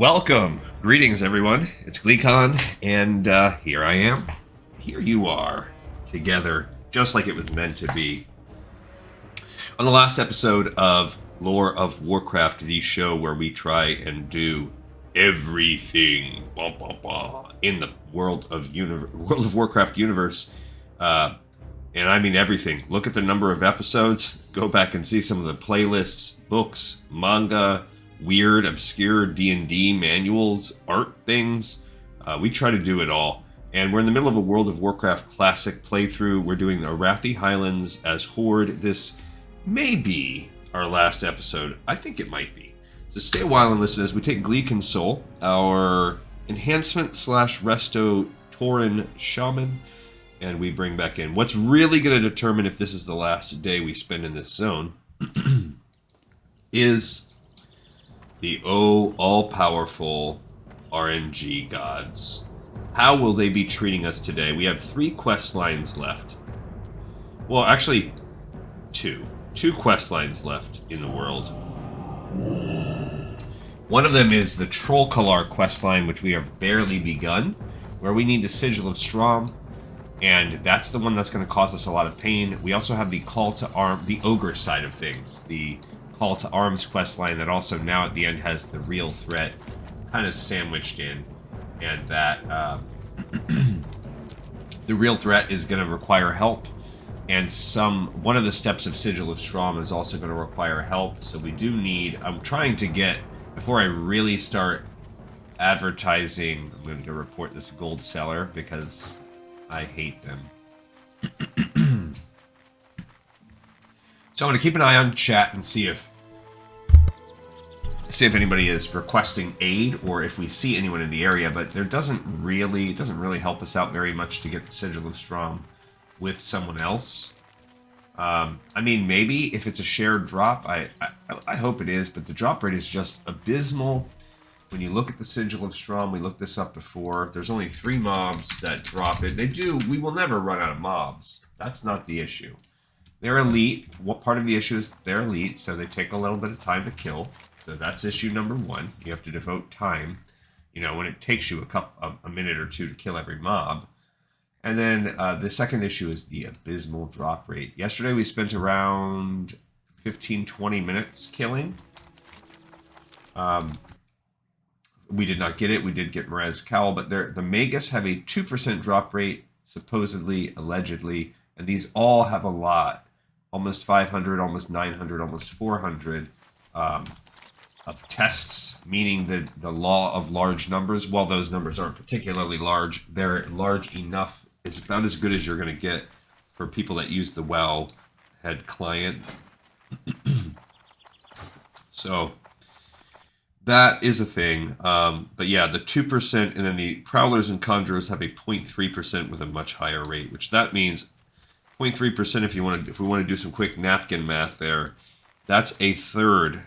Welcome. Greetings, everyone. It's GleeCon, and here I am. Here you are, together, just like it was meant to be. On the last episode of Lore of Warcraft, the show where we try and do everything in the World of Warcraft universe, and I mean everything. Look at the number of episodes. Go back and see some of the playlists, books, manga, weird, obscure D&D manuals, art things. We try to do it all. And we're in the middle of a World of Warcraft classic playthrough. We're doing the Arathi Highlands as Horde. This may be our last episode. I think it might be. So stay a while and listen as we take Glee Console, our enhancement / resto Tauren shaman, and we bring back in. What's really going to determine if this is the last day we spend in this zone is the all-powerful RNG gods. How will they be treating us today? We have 3 quest lines left. Well, actually, 2. 2 quest lines left in the world. One of them is the Trollcalar quest line, which we have barely begun, where we need the Sigil of Strom, and that's the one that's going to cause us a lot of pain. We also have the Call to Arms, the Ogre side of things, the Call to Arms quest line that also now at the end has the real threat kind of sandwiched in, and that the real threat is going to require help, and one of the steps of Sigil of Strom is also going to require help. So we do need, I'm trying to get, before I really start advertising, I'm going to report this gold seller because I hate them. So I'm going to keep an eye on chat and see if anybody is requesting aid or if we see anyone in the area, but it doesn't really help us out very much to get the Sigil of Strom with someone else. I mean, maybe if it's a shared drop, I hope it is, but the drop rate is just abysmal. When you look at the Sigil of Strom, we looked this up before, there's only 3 mobs that drop it. We will never run out of mobs. That's not the issue. They're elite. What part of the issue is they're elite, so they take a little bit of time to kill. So that's issue number 1. You have to devote time, when it takes you a minute or 2 to kill every mob. And then the second issue is the abysmal drop rate. Yesterday we spent around 15-20 minutes killing. We did not get it. We did get Miraz Cowl, but the Magus have a 2% drop rate, supposedly, allegedly, and these all have a lot. Almost 500, almost 900, almost 400 of tests, meaning the law of large numbers. While those numbers aren't particularly large, they're large enough. It's about as good as you're going to get for people that use the WoW head client. So that is a thing. But yeah, the 2%, and then the Prowlers and Conjurers have a 0.3% with a much higher rate, which that means 0.3% if we want to do some quick napkin math there, that's 1/3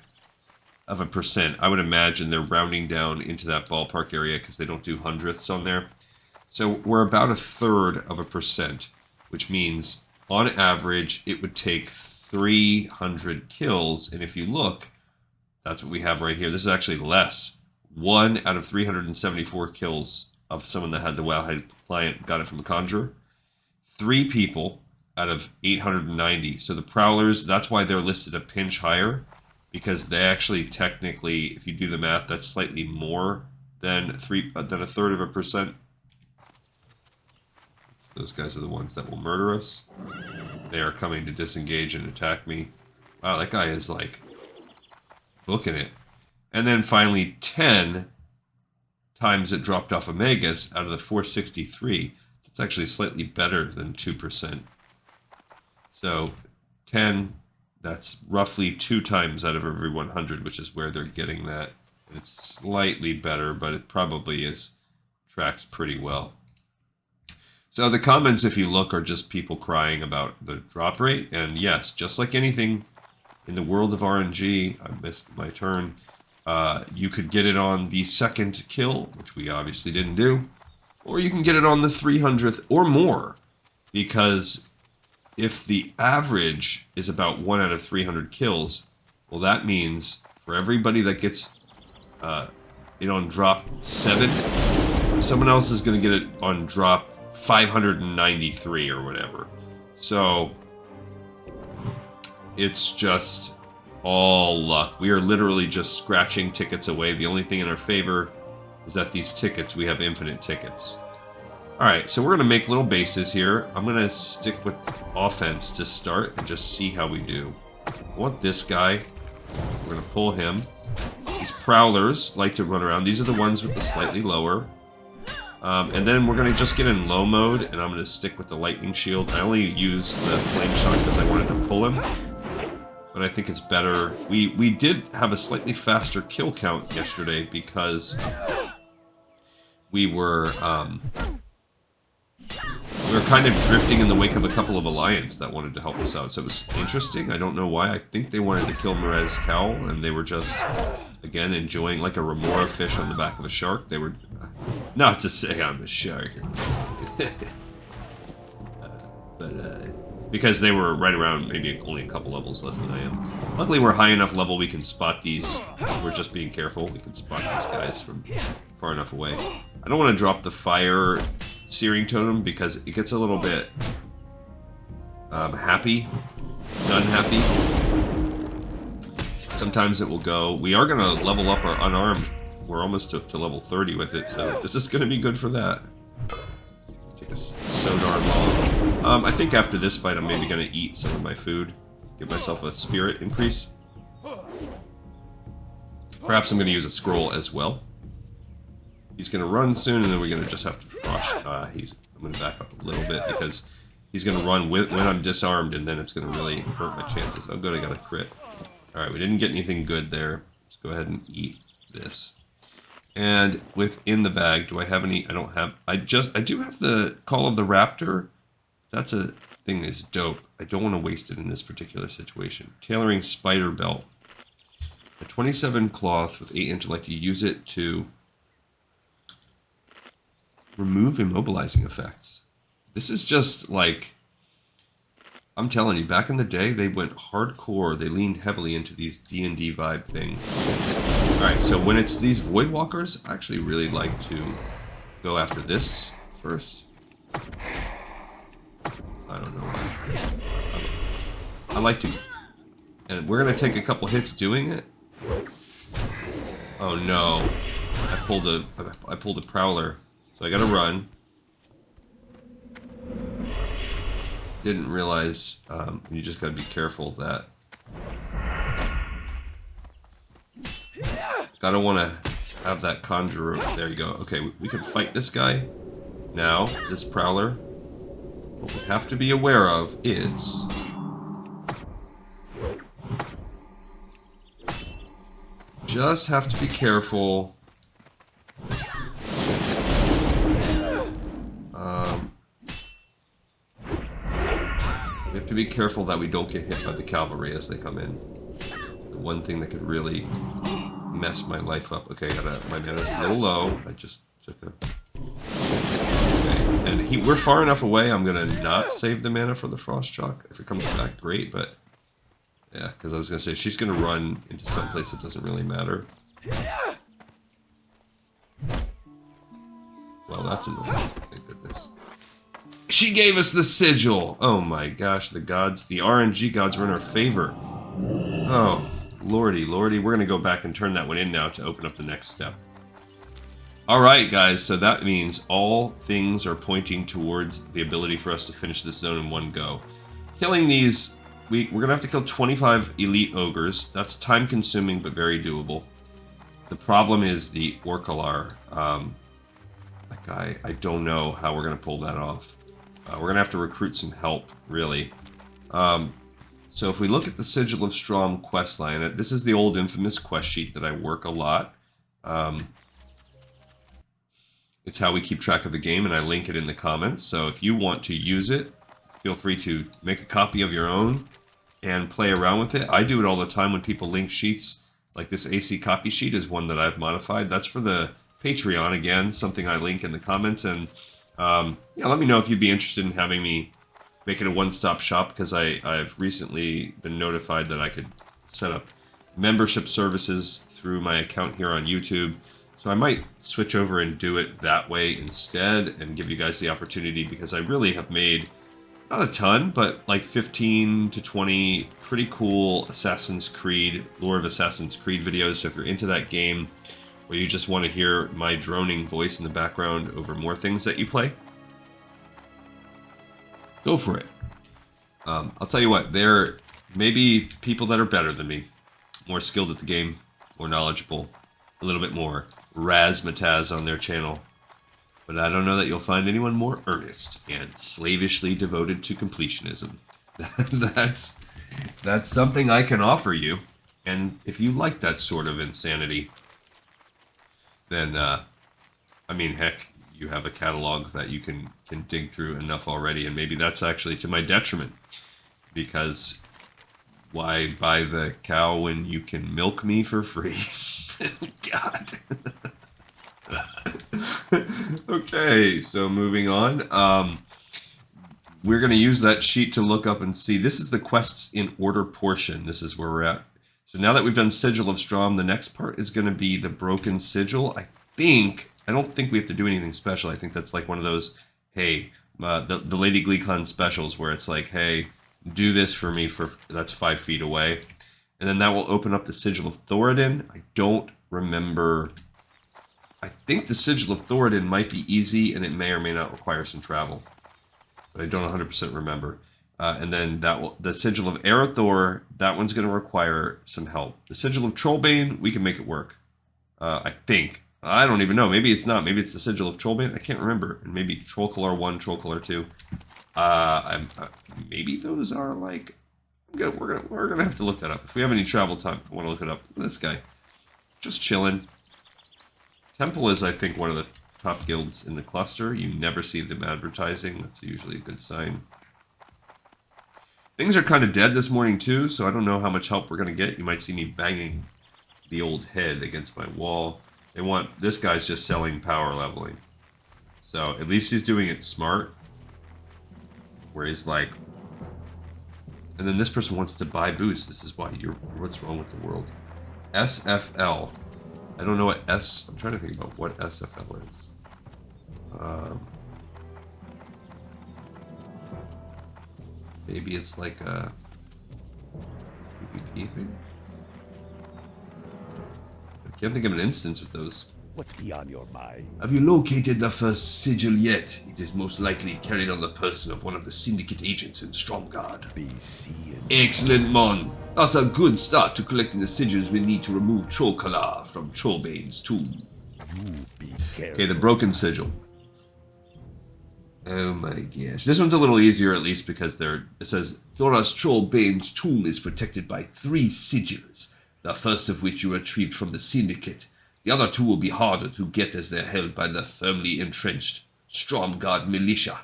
of a percent. I would imagine they're rounding down into that ballpark area because they don't do hundredths on there. So we're about 1/3 of a percent, which means on average it would take 300 kills. And if you look, that's what we have right here. This is actually less. 1 out of 374 kills of someone that had the Wowhead client got it from a Conjurer. 3 people out of 890. So the Prowlers, that's why they're listed a pinch higher, because they actually technically, if you do the math, that's slightly more than 1/3 of a percent. Those guys are the ones that will murder us. They are coming to disengage and attack me. Wow, that guy is like booking it. And then finally 10 times it dropped off a Magus out of the 463. It's actually slightly better than 2%. So 10, that's roughly 2 times out of every 100, which is where they're getting that. And it's slightly better, but it probably tracks pretty well. So the comments, if you look, are just people crying about the drop rate. And yes, just like anything in the world of RNG, I missed my turn, you could get it on the 2nd kill, which we obviously didn't do, or you can get it on the 300th or more, because if the average is about 1 out of 300 kills, well, that means for everybody that gets it on drop 7. Someone else is going to get it on drop 593 or whatever. So it's just all luck. We are literally just scratching tickets away. The only thing in our favor is that these tickets, we have infinite tickets. Alright, so we're going to make little bases here. I'm going to stick with offense to start and just see how we do. I want this guy. We're going to pull him. These prowlers like to run around. These are the ones with the slightly lower. And then we're going to just get in low mode, and I'm going to stick with the lightning shield. I only use the flame shot because I wanted to pull him. But I think it's better. We did have a slightly faster kill count yesterday because we were kind of drifting in the wake of a couple of Alliance that wanted to help us out. So it was interesting. I don't know why. I think they wanted to kill Merez Cowl, and they were just, again, enjoying like a remora fish on the back of a shark. They were, not to say I'm a shark, but because they were right around maybe only a couple levels less than I am. Luckily, we're high enough level we can spot these. We're just being careful. We can spot these guys from far enough away. I don't want to drop the fire searing totem because it gets a little bit happy, unhappy. Sometimes it will go. We are going to level up our unarmed. We're almost up to level 30 with it, so this is going to be good for that. Take us so darn long. I think after this fight, I'm maybe going to eat some of my food, give myself a spirit increase. Perhaps I'm going to use a scroll as well. He's going to run soon, and then we're going to just have to frost. I'm going to back up a little bit because he's going to run when I'm disarmed, and then it's going to really hurt my chances. Oh, good, I got a crit. All right, we didn't get anything good there. Let's go ahead and eat this. And within the bag, do I have any? I don't have. I do have the Call of the Raptor. That's a thing that's dope. I don't want to waste it in this particular situation. Tailoring Spider Belt. A 27 cloth with 8 intellect. You use it to remove immobilizing effects. This is just like, I'm telling you, back in the day, they went hardcore. They leaned heavily into these D&D vibe things. Alright, so when it's these Voidwalkers, I actually really like to go after this first. I don't know why. I like to... And we're going to take a couple hits doing it. Oh no. I pulled a Prowler. So I gotta run. Didn't realize, you just gotta be careful that... Gotta wanna have that Conjurer. There you go. Okay, we can fight this guy. Now, this Prowler. What we have to be aware of is... Just have to be careful... We have to be careful that we don't get hit by the cavalry as they come in. The one thing that could really mess my life up. Okay, my mana's a little low. I just took a... Okay, and we're far enough away, I'm gonna not save the mana for the Frost Chalk. If it comes back, great, but... Yeah, because I was gonna say, she's gonna run into some place that doesn't really matter. Well, that's annoying. Thank goodness. She gave us the sigil! Oh my gosh, the gods, the RNG gods were in our favor. Oh, lordy, lordy. We're gonna go back and turn that one in now to open up the next step. Alright guys, so that means all things are pointing towards the ability for us to finish this zone in one go. Killing these, we're gonna have to kill 25 elite ogres. That's time consuming but very doable. The problem is the Orcalar. That guy, I don't know how we're gonna pull that off. We're going to have to recruit some help, really. So if we look at the Sigil of Strom questline, this is the old infamous quest sheet that I work a lot. It's how we keep track of the game, and I link it in the comments. So if you want to use it, feel free to make a copy of your own and play around with it. I do it all the time when people link sheets. Like this AC copy sheet is one that I've modified. That's for the Patreon, again, something I link in the comments. And yeah, let me know if you'd be interested in having me make it a one-stop shop, because I've recently been notified that I could set up membership services through my account here on YouTube. So I might switch over and do it that way instead and give you guys the opportunity, because I really have made, not a ton, but like 15 to 20 pretty cool Assassin's Creed, Lore of Assassin's Creed videos. So if you're into that game, or you just want to hear my droning voice in the background over more things that you play, go for it. I'll tell you what, there may be people that are better than me, more skilled at the game, more knowledgeable, a little bit more razzmatazz on their channel. But I don't know that you'll find anyone more earnest and slavishly devoted to completionism. That's something I can offer you. And if you like that sort of insanity, then, I mean, heck, you have a catalog that you can dig through enough already. And maybe that's actually to my detriment. Because why buy the cow when you can milk me for free? God. Okay, so moving on. We're going to use that sheet to look up and see. This is the quests in order portion. This is where we're at. So now that we've done Sigil of Strom, the next part is going to be the Broken Sigil. I don't think we have to do anything special. I think that's like one of those, hey, the Lady Gleekon specials where it's like, hey, do this for me that's 5 feet away. And then that will open up the Sigil of Thoradin. I don't remember. I think the Sigil of Thoradin might be easy, and it may or may not require some travel. But I don't 100% remember. And then the Sigil of Arathor, that one's going to require some help. The Sigil of Trollbane, we can make it work. I think. I don't even know. Maybe it's not. Maybe it's the Sigil of Trollbane. I can't remember. And maybe Trollcolor 1, Trollcolor 2. Maybe those are like... We're gonna have to look that up. If we have any travel time, I want to look it up. This guy. Just chilling. Temple is, I think, one of the top guilds in the cluster. You never see them advertising. That's usually a good sign. Things are kind of dead this morning, too, so I don't know how much help we're going to get. You might see me banging the old head against my wall. This guy's just selling power leveling. So, at least he's doing it smart. Where he's like... And then this person wants to buy boost. This is why what's wrong with the world? SFL. I don't know what I'm trying to think about what SFL is. Maybe it's like a PvP thing? I can't think of an instance with those. What's beyond your mind? Have you located the first sigil yet? It is most likely carried on the person of one of the syndicate agents in Stromgarde. BC and... Excellent, Mon. That's a good start to collecting the sigils we need to remove Trollcolor from Trollbane's tomb. You be careful. Okay, the Broken Sigil. Oh my gosh. This one's a little easier, at least, because it says, Thoras Trollbane's tomb is protected by 3 sigils, the first of which you retrieved from the syndicate. The other 2 will be harder to get as they're held by the firmly entrenched Stromgarde militia.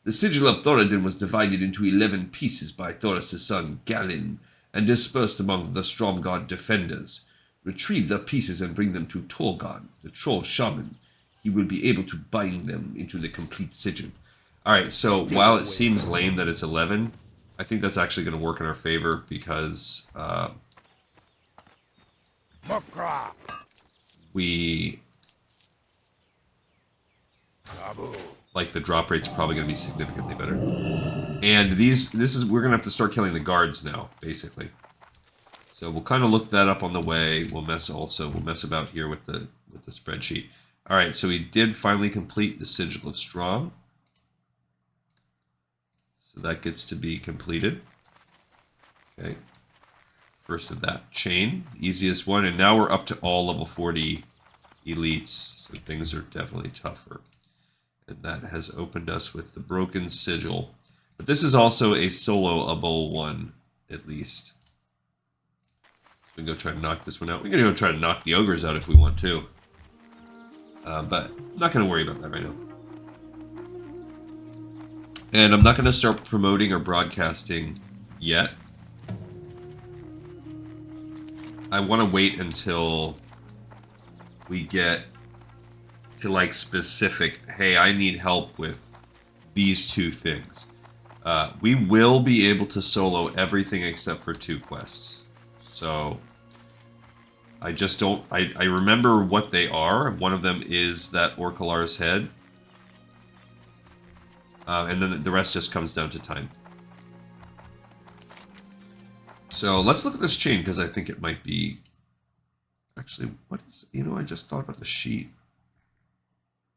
The Sigil of Thoradin was divided into 11 pieces by Thoras' son Galin and dispersed among the Stromgarde defenders. Retrieve the pieces and bring them to Torgon, the troll shaman. He will be able to bind them into the complete sigil. Alright, so while it seems lame that it's 11, I think that's actually going to work in our favor because like the drop rate's probably going to be significantly better. And we're going to have to start killing the guards now, basically. So we'll kind of look that up on the way. We'll mess about here with the spreadsheet. All right, so we did finally complete the Sigil of Strom. So that gets to be completed. Okay. First of that chain, easiest one, and now we're up to all level 40 elites, so things are definitely tougher. And that has opened us with the Broken Sigil. But this is also a soloable one, at least. We can go try to knock this one out. We can go try to knock the ogres out if we want to. But I'm not going to worry about that right now. And I'm not going to start promoting or broadcasting yet. I want to wait until we get to like specific, hey, I need help with these 2 things. We will be able to solo everything except for 2 quests. So I just don't... I remember what they are. One of them is that Orcalar's head. And then the rest just comes down to time. So let's look at this chain, because I think it might be... Actually, what is... You know, I just thought about the sheet.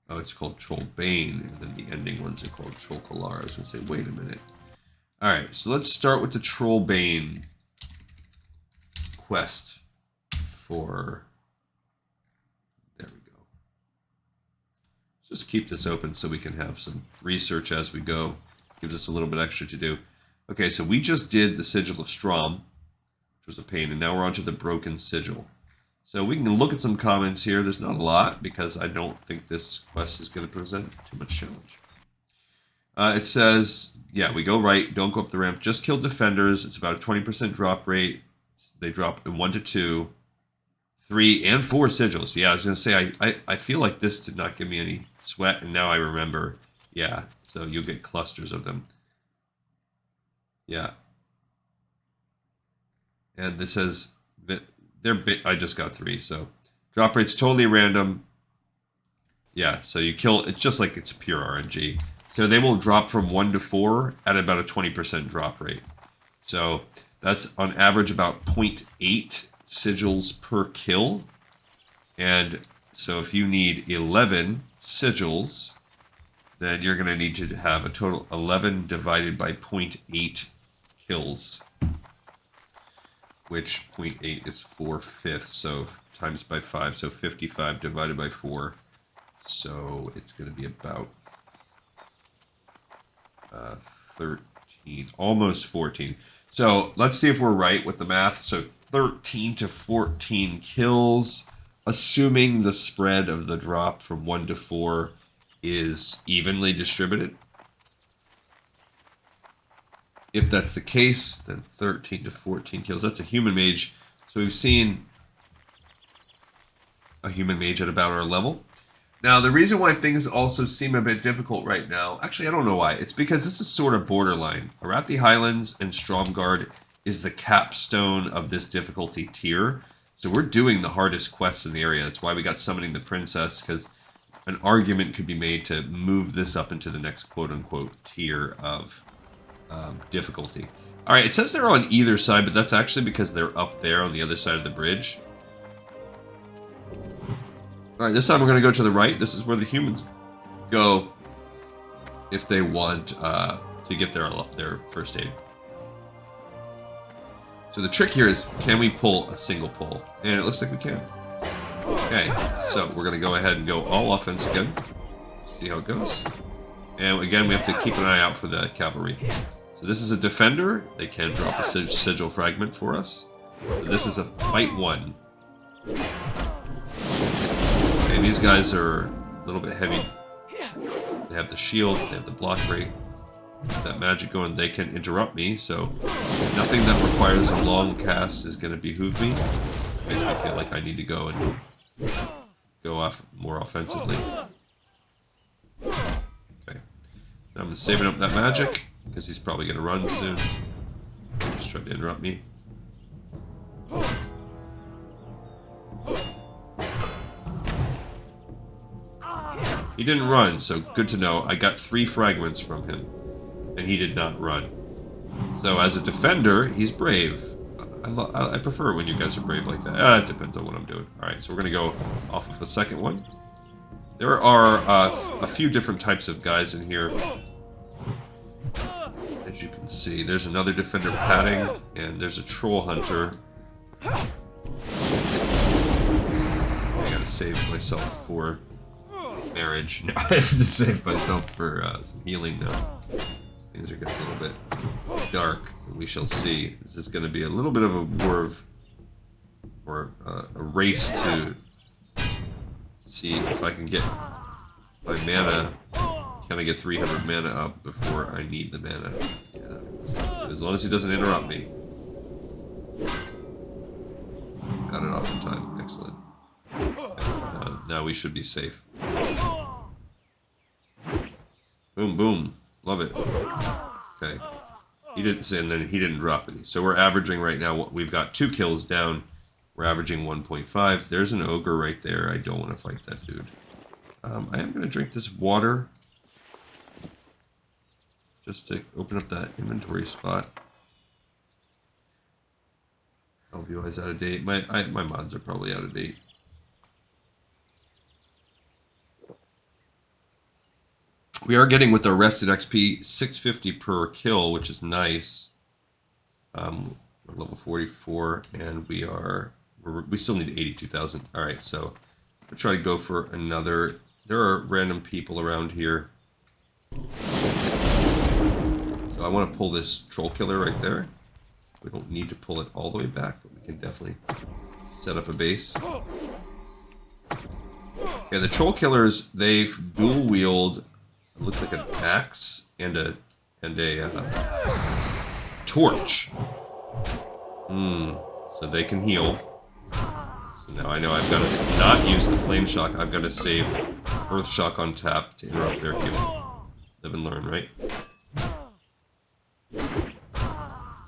Oh, it's called Troll Bane, and then the ending ones are called Troll Kalar. I was going to say, wait a minute. Alright, so let's start with the Troll Bane quest for... There we go. Just keep this open so we can have some research as we go. Gives us a little bit extra to do. Okay, so we just did the Sigil of Strom, which was a pain, and now we're on to the Broken Sigil. So we can look at some comments here. There's not a lot, because I don't think this quest is going to present too much challenge. It says, yeah, we go right, don't go up the ramp, just kill defenders. It's about a 20% drop rate. They drop in 1 to 2, 3, and 4 sigils. Yeah, I was going to say, I feel like this did not give me any sweat, and now I remember. Yeah, so you'll get clusters of them. Yeah. And this says, I just got 3, so drop rate's totally random. Yeah, so you kill, it's just like it's pure RNG. So they will drop from 1 to 4 at about a 20% drop rate. So that's on average about 0.8 sigils per kill. And so if you need 11 sigils, then you're going to need to have a total 11 divided by 0.8 kills. Which 0.8 is 4/5, so times by 5, so 55 divided by 4. So it's going to be about 13, almost 14. So let's see if we're right with the math. So 13 to 14 kills, assuming the spread of the drop from 1 to 4 is evenly distributed. If that's the case, then 13 to 14 kills. That's a human mage. So we've seen a human mage at about our level. Now, the reason why things also seem a bit difficult right now, actually, I don't know why. It's because this is sort of borderline. Arathi Highlands and Stromgarde is the capstone of this difficulty tier. So we're doing the hardest quests in the area. That's why we got Summoning the Princess, because an argument could be made to move this up into the next quote-unquote tier of difficulty. Alright, it says they're on either side, but that's actually because they're up there on the other side of the bridge. Alright, this time we're going to go to the right. This is where the humans go if they want to get their first aid. So the trick here is, can we pull a single pull? And it looks like we can. Okay, so we're going to go ahead and go all offense again. See how it goes. And again, we have to keep an eye out for the cavalry. So this is a defender. They can drop a sigil fragment for us. So this is a fight 1. Okay, these guys are a little bit heavy. They have the shield, they have the block rate. That magic going, they can interrupt me, so nothing that requires a long cast is going to behoove me. Makes me feel like I need to go and go off more offensively. Okay, now I'm saving up that magic, because he's probably going to run soon. Just trying to interrupt me. He didn't run, so good to know. I got 3 fragments from him, and he did not run. So as a defender, he's brave. I prefer it when you guys are brave like that. It depends on what I'm doing. Alright, so we're going to go off of the second one. There are a few different types of guys in here. As you can see, there's another defender padding, and there's a troll hunter. I gotta save myself for marriage. No, I have to save myself for some healing now. Things are getting a little bit dark, and we shall see. This is going to be a little bit of a war of, or a race to see if I can get my mana. Can I get 300 mana up before I need the mana? Yeah. As long as he doesn't interrupt me. Got it off in time. Excellent. Okay. Now we should be safe. Boom, boom. Love it. Okay. He didn't drop any. So we're averaging right now. We've got 2 kills down. We're averaging 1.5. There's an ogre right there. I don't want to fight that dude. I am going to drink this water. Just to open up that inventory spot. LVO is out of date. My mods are probably out of date. We are getting with our rested XP 650 per kill, which is nice. We're level 44, and we still need 82,000. All right, so we'll try to go for another. There are random people around here, so I want to pull this troll killer right there. We don't need to pull it all the way back, but we can definitely set up a base. Yeah, the troll killers, they dual wield. It looks like an axe and a torch. So they can heal. So now I know I've got to not use the flame shock. I've got to save earth shock on tap to interrupt their healing. Live and learn, right?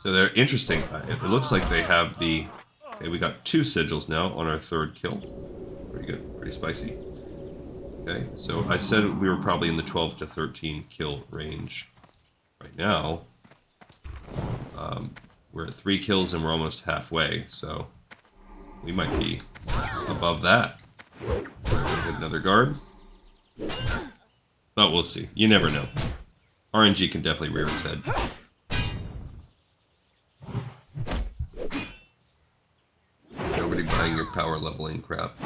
So they're interesting. It looks like they have the... Okay, we got 2 sigils now on our 3rd kill. Pretty good. Pretty spicy. Okay, so I said we were probably in the 12 to 13 kill range. Right now, we're at 3 kills and we're almost halfway, so we might be above that. Get another guard. But we'll see. You never know. RNG can definitely rear its head. Nobody buying your power leveling crap.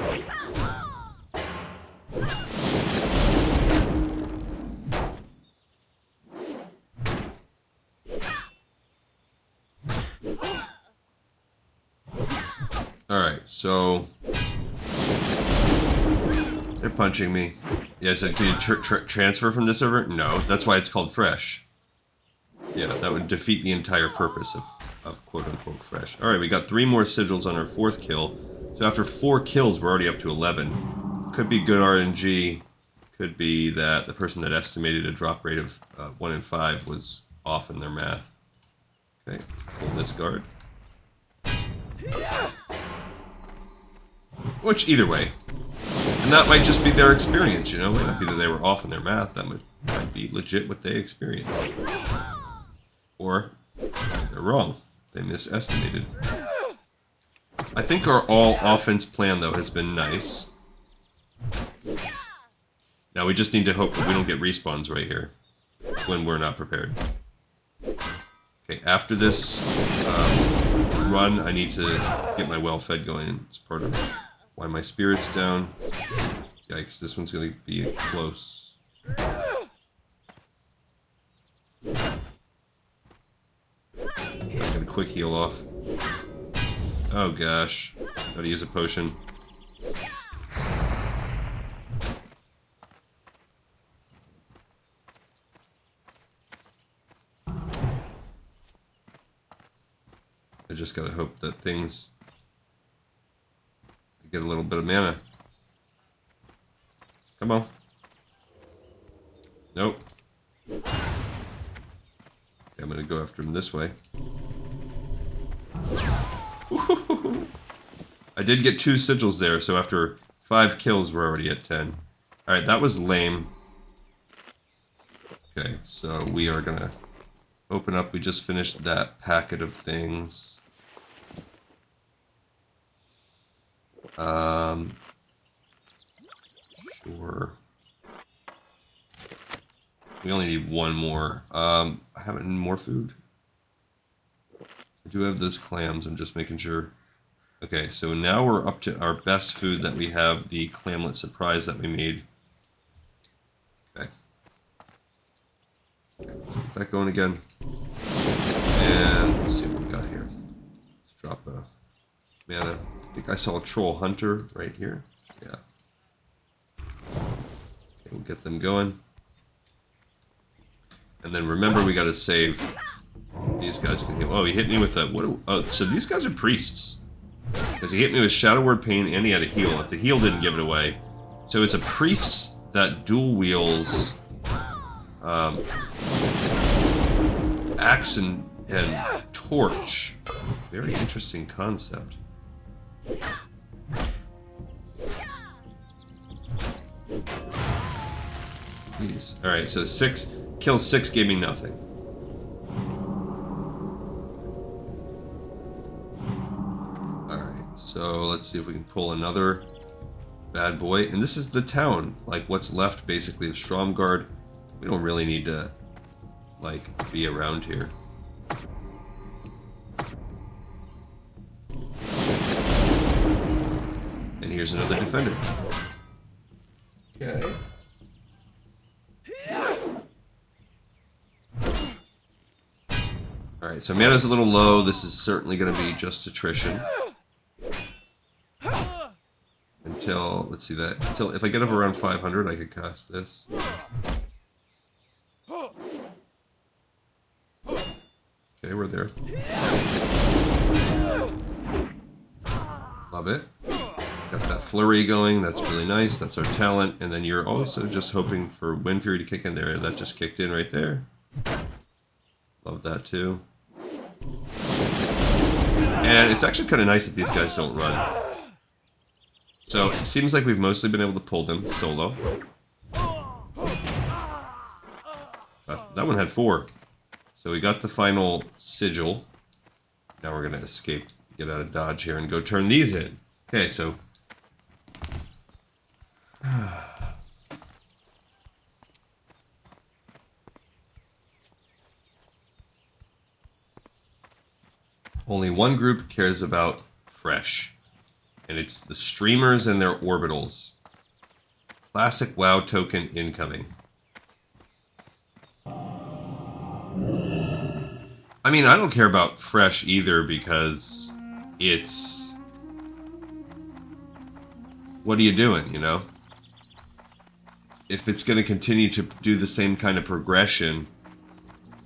Alright, so they're punching me. Yeah, so can you transfer from this server? No, that's why it's called fresh. Yeah, that would defeat the entire purpose of quote-unquote fresh. Alright, we got 3 more sigils on our 4th kill. So after 4 kills, we're already up to 11. Could be good RNG. Could be that the person that estimated a drop rate of 1 in 5 was off in their math. Okay, pull this guard. Which, either way. And that might just be their experience, you know? It might not be that they were off in their math. That might be legit what they experienced. Or they're wrong. They misestimated. I think our all-offense plan, though, has been nice. Now we just need to hope that we don't get respawns right here when we're not prepared. Okay, after this run, I need to get my well-fed going. It's part of why my spirit's down. Yikes, this one's going to be close. Get a quick heal off. Oh gosh, gotta use a potion. I just gotta hope that things get a little bit of mana. Come on. Nope. Okay, I'm gonna go after him this way. I did get 2 sigils there, so after 5 kills, we're already at 10. Alright, that was lame. Okay, so we are gonna open up. We just finished that packet of things. Sure. We only need 1 more. I have any more food? I do have those clams. I'm just making sure. Okay, so now we're up to our best food that we have, the clamlet surprise that we made. Okay. Let's get that going again. And let's see what we got here. Let's drop a mana. I think I saw a troll hunter right here. Yeah. Okay, we'll get them going. And then remember, we gotta save. These guys can heal. Oh, he hit me with that. Oh, so these guys are priests. Because he hit me with Shadow Word Pain and he had a heal. If the heal didn't give it away. So it's a priest that dual wields axe and torch. Very interesting concept. Jeez. Alright, so 6 kills 6, gave me nothing. Alright, so let's see if we can pull another bad boy. And this is the town, like what's left basically of Stromgarde. We don't really need to, like, be around here. And here's another defender. Okay. Alright, so mana's a little low. This is certainly going to be just attrition. Until, let's see that. Until, if I get up around 500, I could cast this. Okay, we're there. Love it. Got that flurry going. That's really nice. That's our talent. And then you're also just hoping for Wind Fury to kick in there. That just kicked in right there. Love that too. And it's actually kind of nice that these guys don't run. So it seems like we've mostly been able to pull them solo. That one had 4. So we got the final sigil. Now we're going to escape, get out of dodge here, and go turn these in. Okay, so... Only one group cares about fresh. And it's the streamers and their orbitals. Classic WoW token incoming. I mean, I don't care about fresh either because it's... What are you doing, you know? If it's going to continue to do the same kind of progression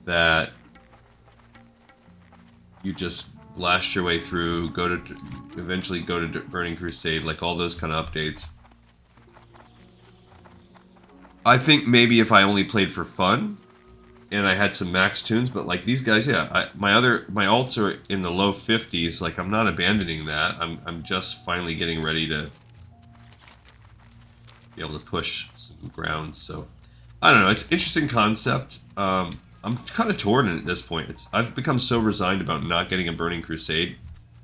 that you just blast your way through, eventually go to Burning Crusade, like all those kind of updates. I think maybe if I only played for fun and I had some max tunes, but like these guys, yeah, my alts are in the low 50s. Like I'm not abandoning that. I'm just finally getting ready to be able to push some ground. So I don't know. It's an interesting concept. I'm kind of torn at this point. I've become so resigned about not getting a Burning Crusade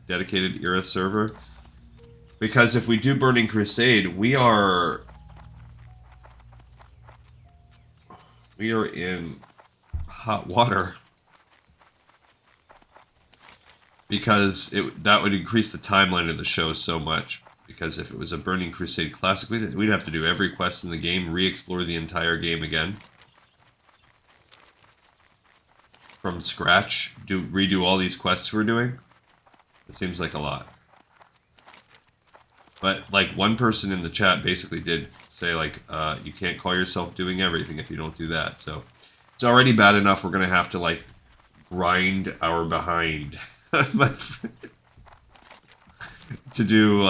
dedicated era server. Because if we do Burning Crusade, we are in hot water. Because that would increase the timeline of the show so much. Because if it was a Burning Crusade Classic, we'd have to do every quest in the game, re-explore the entire game again. From scratch, redo all these quests we're doing. It seems like a lot. But like one person in the chat basically did say like, you can't call yourself doing everything if you don't do that. So it's already bad enough we're gonna have to like grind our behind to do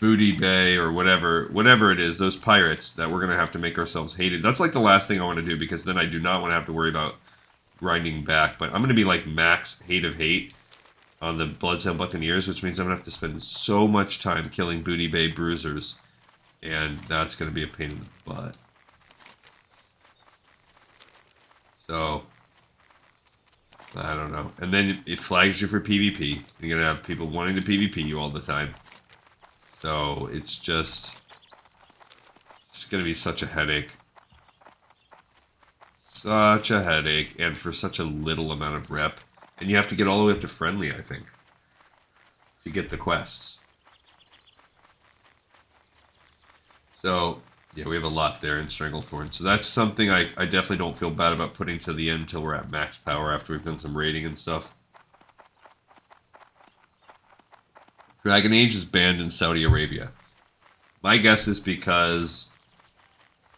Booty Bay or whatever it is, those pirates that we're going to have to make ourselves hated. That's like the last thing I want to do because then I do not want to have to worry about grinding back. But I'm going to be like max hate of hate on the Bloodsail Buccaneers, which means I'm going to have to spend so much time killing Booty Bay bruisers. And that's going to be a pain in the butt. So, I don't know. And then it flags you for PvP. You're going to have people wanting to PvP you all the time. So it's going to be such a headache. Such a headache, and for such a little amount of rep. And you have to get all the way up to friendly, I think, to get the quests. So, yeah, we have a lot there in Stranglethorn. So that's something I definitely don't feel bad about putting to the end until we're at max power after we've done some raiding and stuff. Dragon Age is banned in Saudi Arabia. My guess is because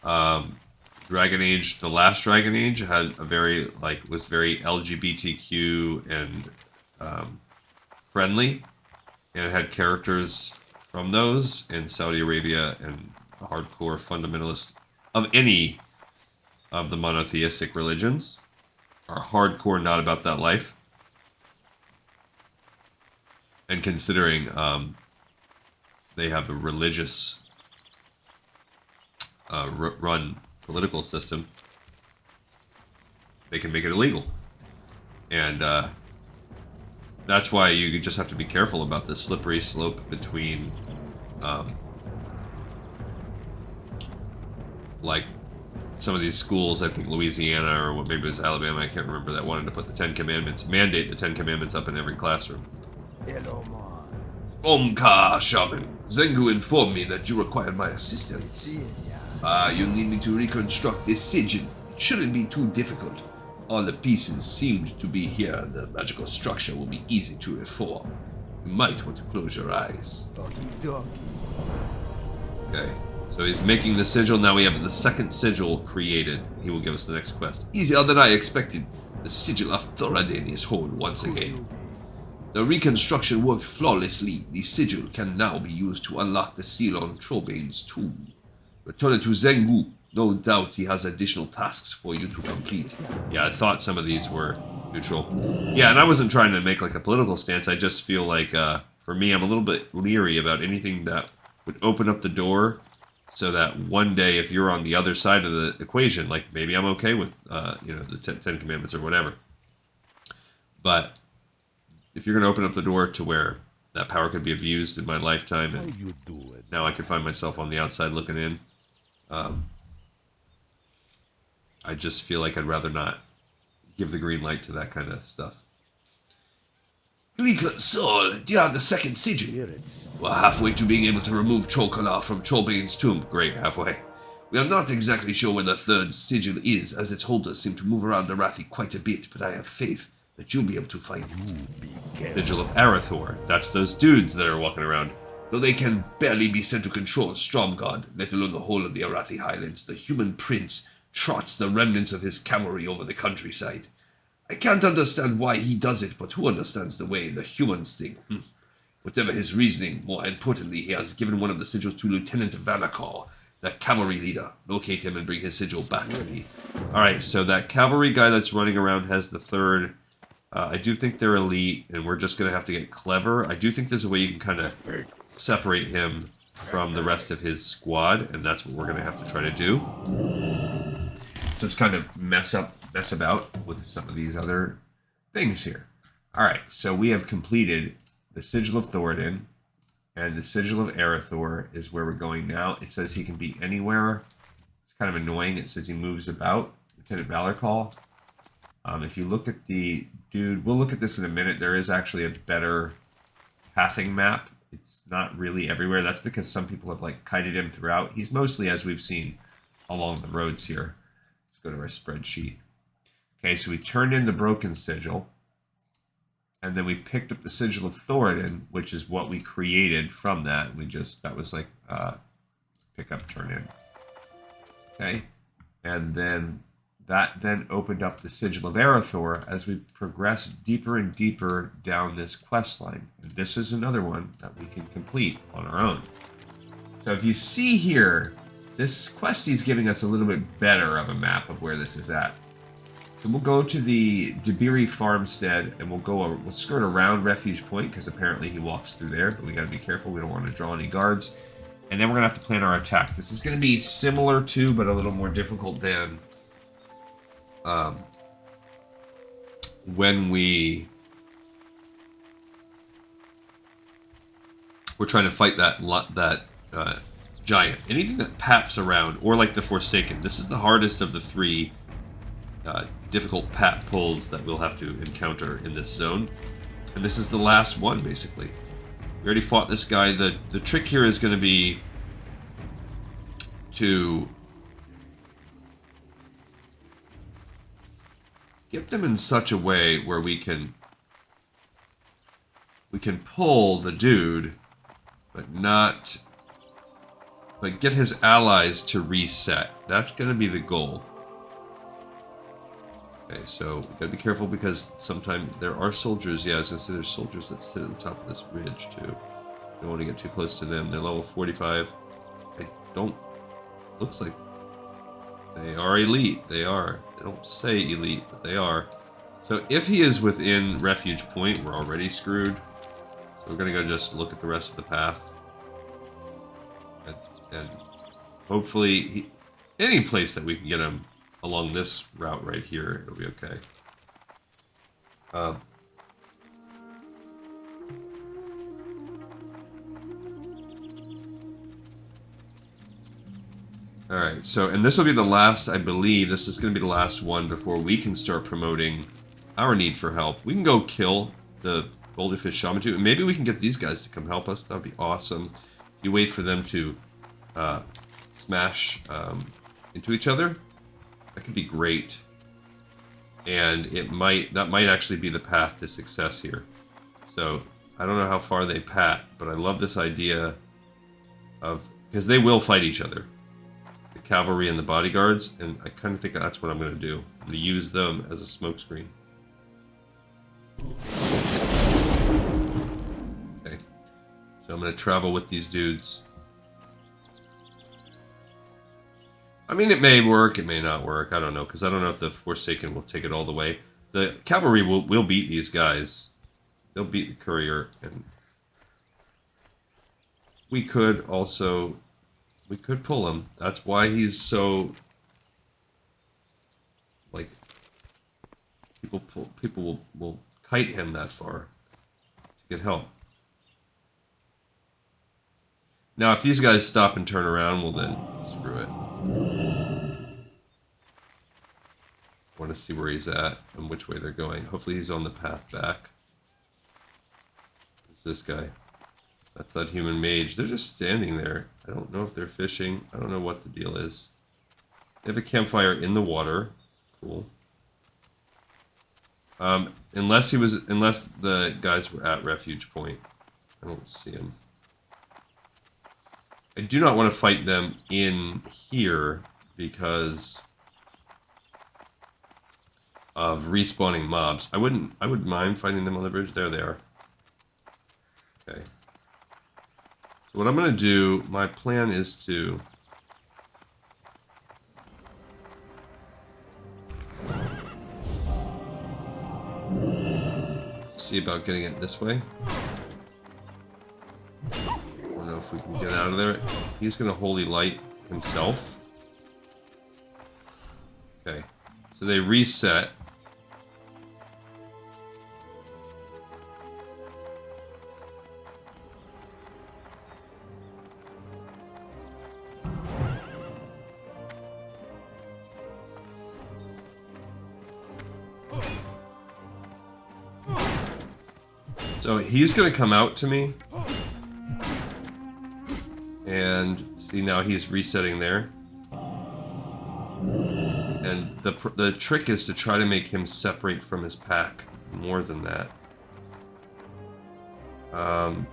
Dragon Age, the last Dragon Age, had a was very LGBTQ and friendly, and it had characters from those. In Saudi Arabia and the hardcore fundamentalist of any of the monotheistic religions are hardcore not about that life. And considering they have a religious run political system, they can make it illegal. And that's why you just have to be careful about the slippery slope between, like, some of these schools, I think Louisiana or what maybe it was Alabama, I can't remember, that wanted to put the Ten Commandments, mandate the Ten Commandments up in every classroom. Omka, Shaman. Zengu informed me that you required my assistance. You need me to reconstruct this sigil. It shouldn't be too difficult. All the pieces seemed to be here. The magical structure will be easy to reform. You might want to close your eyes. Okay, so he's making the sigil. Now we have the second sigil created. He will give us the next quest. Easier than I expected. The Sigil of Thoradin is whole once again. The reconstruction worked flawlessly. The sigil can now be used to unlock the seal on Trollbane's tomb. Return it to Zengu. No doubt he has additional tasks for you to complete. Yeah, I thought some of these were neutral. Yeah, and I wasn't trying to make like a political stance. I just feel like, for me, I'm a little bit leery about anything that would open up the door so that one day, if you're on the other side of the equation, like maybe I'm okay with, the Ten Commandments or whatever. But if you're going to open up the door to where that power could be abused in my lifetime, and now I can find myself on the outside looking in, I just feel like I'd rather not give the green light to that kind of stuff. Soul, do you have the second sigil? We're halfway to being able to remove Trollkala from Trollbane's tomb. Great, halfway. We are not exactly sure where the third sigil is, as its holders seem to move around Arathi quite a bit, but I have faith that you'll be able to find it. Sigil of Arathor. That's those dudes that are walking around. Though they can barely be said to control Stromgod, let alone the whole of the Arathi Highlands, the human prince trots the remnants of his cavalry over the countryside. I can't understand why he does it, but who understands the way the humans think? Whatever his reasoning, more importantly, he has given one of the sigils to Lieutenant Vanakar, that cavalry leader. Locate him and bring his sigil back to me. Alright, so that cavalry guy that's running around has the third. I do think they're elite, and we're just going to have to get clever. I do think there's a way you can kind of separate him from the rest of his squad, and that's what we're going to have to try to do. So it's kind of mess about with some of these other things here. Alright, so we have completed the Sigil of Thoradin, and the Sigil of Arathor is where we're going now. It says he can be anywhere. It's kind of annoying. It says he moves about. Lieutenant Valarcall. If you look at the dude, we'll look at this in a minute. There is actually a better pathing map. It's not really everywhere. That's because some people have like kited him throughout. He's mostly, as we've seen, along the roads here. Let's go to our spreadsheet. Okay, so we turned in the Broken Sigil. And then we picked up the Sigil of Thoradin, which is what we created from that. That was like pick up, turn in. Okay, and then that then opened up the Sigil of Arathor as we progress deeper and deeper down this quest line. And this is another one that we can complete on our own. So if you see here, this questie's giving us a little bit better of a map of where this is at. So we'll go to the Debiri farmstead, and we'll skirt around Refuge Point, because apparently he walks through there, but we got to be careful. We don't want to draw any guards. And then we're going to have to plan our attack. This is going to be similar to, but a little more difficult than when we're trying to fight that giant. Anything that paps around, or like the Forsaken. This is the hardest of the three difficult pat pulls that we'll have to encounter in this zone. And this is the last one, basically. We already fought this guy. The trick here is going to be to get them in such a way where we can pull the dude, but get his allies to reset. That's going to be the goal. Okay, so we gotta be careful because sometimes there are soldiers. Yeah, I was gonna say there's soldiers that sit at the top of this ridge too. Don't want to get too close to them. They're level 45. Looks like they are elite. They are. They don't say elite, but they are. So if he is within Refuge Point, we're already screwed. So we're gonna go just look at the rest of the path. And hopefully any place that we can get him along this route right here, it'll be okay. Alright, so, and this will be the last, I believe, this is going to be the last one before we can start promoting our need for help. We can go kill the Boulderfish Shaman too, and maybe we can get these guys to come help us. That would be awesome. You wait for them to smash into each other. That could be great. And that might actually be the path to success here. So, I don't know how far they pat, but I love this idea of, because they will fight each other. The cavalry and the bodyguards, and I kind of think that's what I'm going to do. I'm going to use them as a smokescreen. Okay, so I'm going to travel with these dudes. I mean, it may work, it may not work, I don't know, because I don't know if the Forsaken will take it all the way. The cavalry will beat these guys. They'll beat the courier, and we could also... We could pull him. That's why he's so... Like... People will kite him that far to get help. Now, if these guys stop and turn around, well then, screw it. I want to see where he's at and which way they're going. Hopefully he's on the path back. Who's this guy? That's that human mage. They're just standing there. I don't know if they're fishing. I don't know what the deal is. They have a campfire in the water. Cool. Unless the guys were at Refuge Point. I don't see them. I do not want to fight them in here because of respawning mobs. I wouldn't mind fighting them on the bridge. There they are. Okay. So what I'm going to do, my plan is to see about getting it this way. I don't know if we can get out of there. He's going to Holy Light himself. Okay. So they reset. So he's going to come out to me. And see, now he's resetting there. And the trick is to try to make him separate from his pack more than that. I'm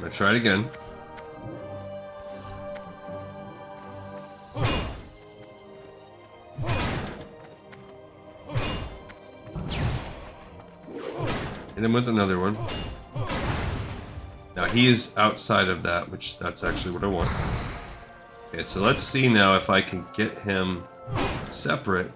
gonna try it again. Hit him with another one. Now he is outside of that, which that's actually what I want. Okay, so let's see now if I can get him separate.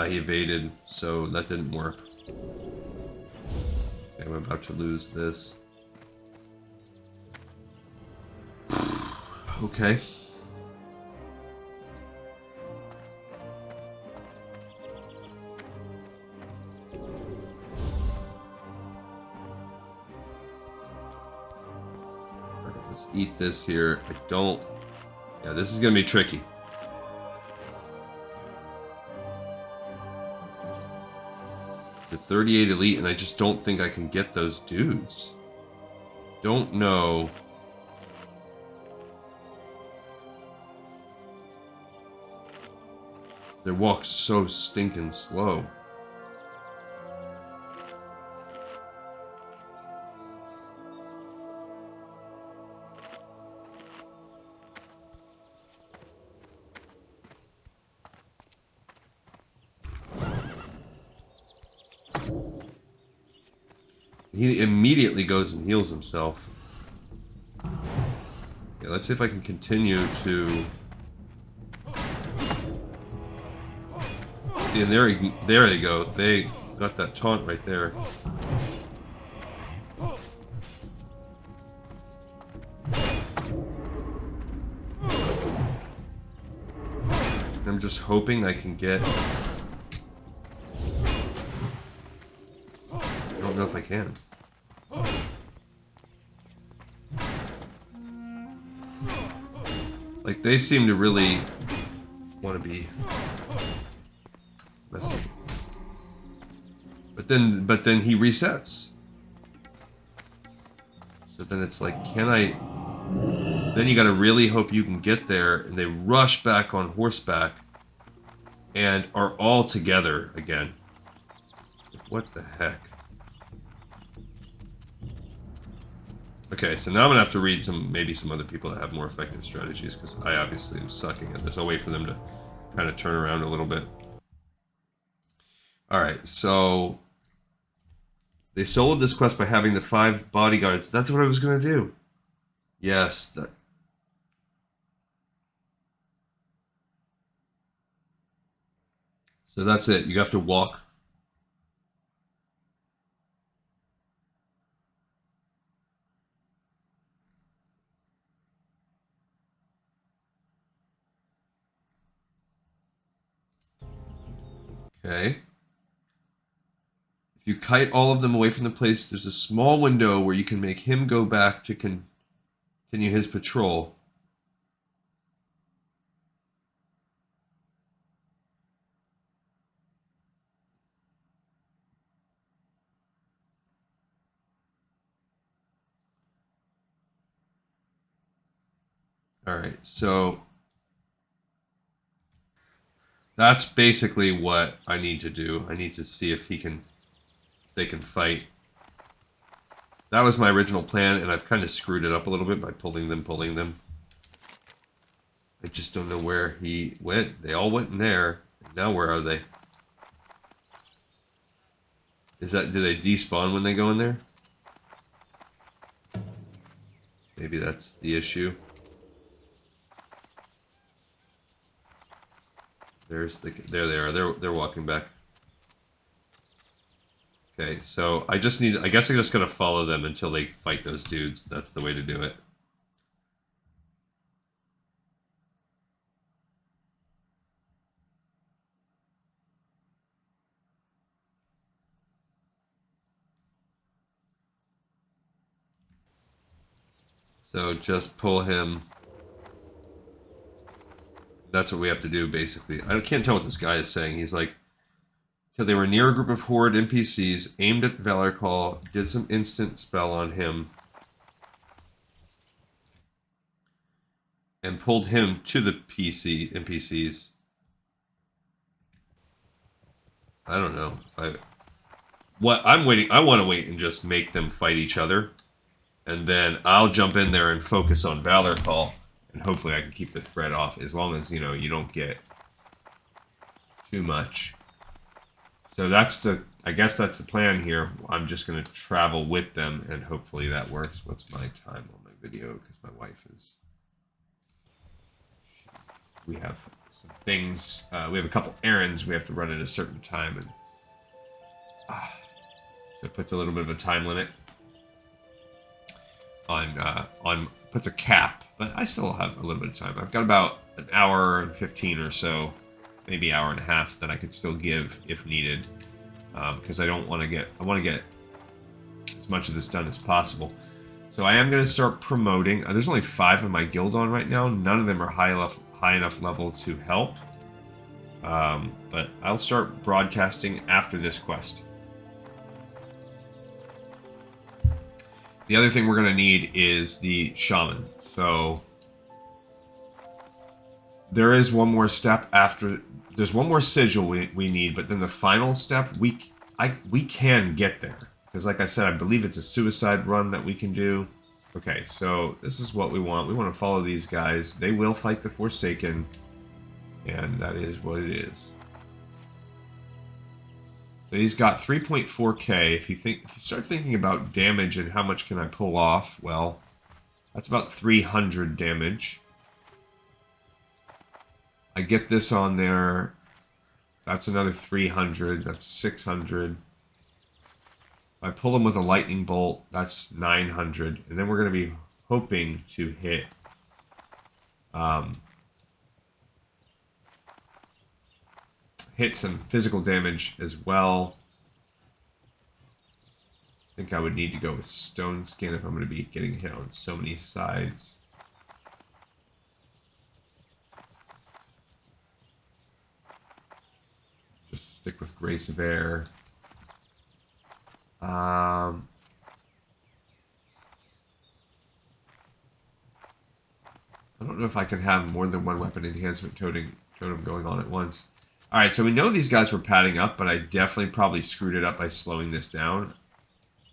He evaded, so that didn't work. Okay, I'm about to lose this. Okay. Alright, let's eat this here. I don't... Yeah, this is gonna be tricky. The 38 elite, and I just don't think I can get those dudes. Don't know. They walk so stinking slow. He immediately goes and heals himself. Yeah, let's see if I can continue to... Yeah, there they go. They got that taunt right there. I'm just hoping I can get... I don't know if I can. Like, they seem to really want to be messing. But then he resets. So then it's like, can I... Then you gotta really hope you can get there, and they rush back on horseback and are all together again. What the heck? Okay, so now I'm gonna have to read maybe some other people that have more effective strategies, because I obviously am sucking at this. I'll wait for them to kind of turn around a little bit. Alright, so they soloed this quest by having the 5 bodyguards. That's what I was gonna do. Yes, that... So that's it. You have to walk. Okay. If you kite all of them away from the place, there's a small window where you can make him go back to continue his patrol. Alright, so that's basically what I need to do. I need to see if they can fight. That was my original plan, and I've kind of screwed it up a little bit by pulling them. I just don't know where he went. They all went in there. Now where are they? Do they despawn when they go in there? Maybe that's the issue. There they are. They're walking back. Okay, so I guess I just gotta follow them until they fight those dudes. That's the way to do it. So just pull him. That's what we have to do, basically. I can't tell what this guy is saying. He's like, so they were near a group of Horde NPCs, aimed at Valor Call, did some instant spell on him, and pulled him to the NPCs. I don't know. I'm waiting. I want to wait and just make them fight each other, and then I'll jump in there and focus on Valor Call. And hopefully I can keep the threat off, as long as, you don't get too much. So I guess that's the plan here. I'm just going to travel with them, and hopefully that works. What's my time on my video? Because my wife is... We have some things. We have a couple errands we have to run at a certain time. And so it puts a little bit of a time limit on puts a cap, but I still have a little bit of time. I've got about an hour and 15 or so, maybe hour and a half that I could still give if needed, because I want to get as much of this done as possible. So I am going to start promoting. There's only 5 in my guild on right now. None of them are high enough level to help, but I'll start broadcasting after this quest. The other thing we're going to need is the shaman. So there is one more step after. There's one more sigil we need, but then the final step we can get there, because like I said, I believe it's a suicide run that we can do. Okay, so this is what we want. We want to follow these guys. They will fight the Forsaken, and that is what it is. So he's got 3.4k. If you start thinking about damage and how much can I pull off, well, that's about 300 damage. I get this on there. That's another 300. That's 600. If I pull him with a lightning bolt, that's 900. And then we're going to be hoping to hit hit some physical damage as well. I think I would need to go with Stone Skin if I'm going to be getting hit on so many sides. Just stick with Grace of Air. I don't know if I can have more than one weapon enhancement totem going on at once. Alright, so we know these guys were padding up, but I definitely probably screwed it up by slowing this down.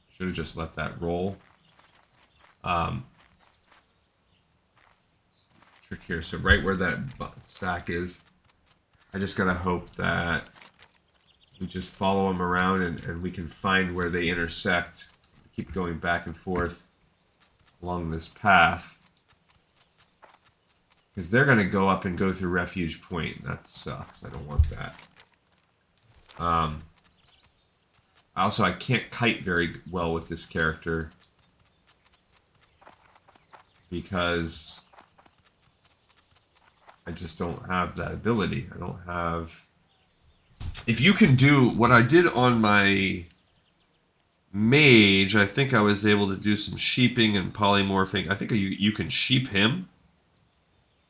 Should have just let that roll. Trick here, so right where that sack is, I just gotta hope that we just follow them around and we can find where they intersect. Keep going back and forth along this path. Because they're going to go up and go through Refuge Point. That sucks. I don't want that. Also, I can't kite very well with this character. Because I just don't have that ability. I don't have... If you can do what I did on my mage, I think I was able to do some sheeping and polymorphing. I think you can sheep him.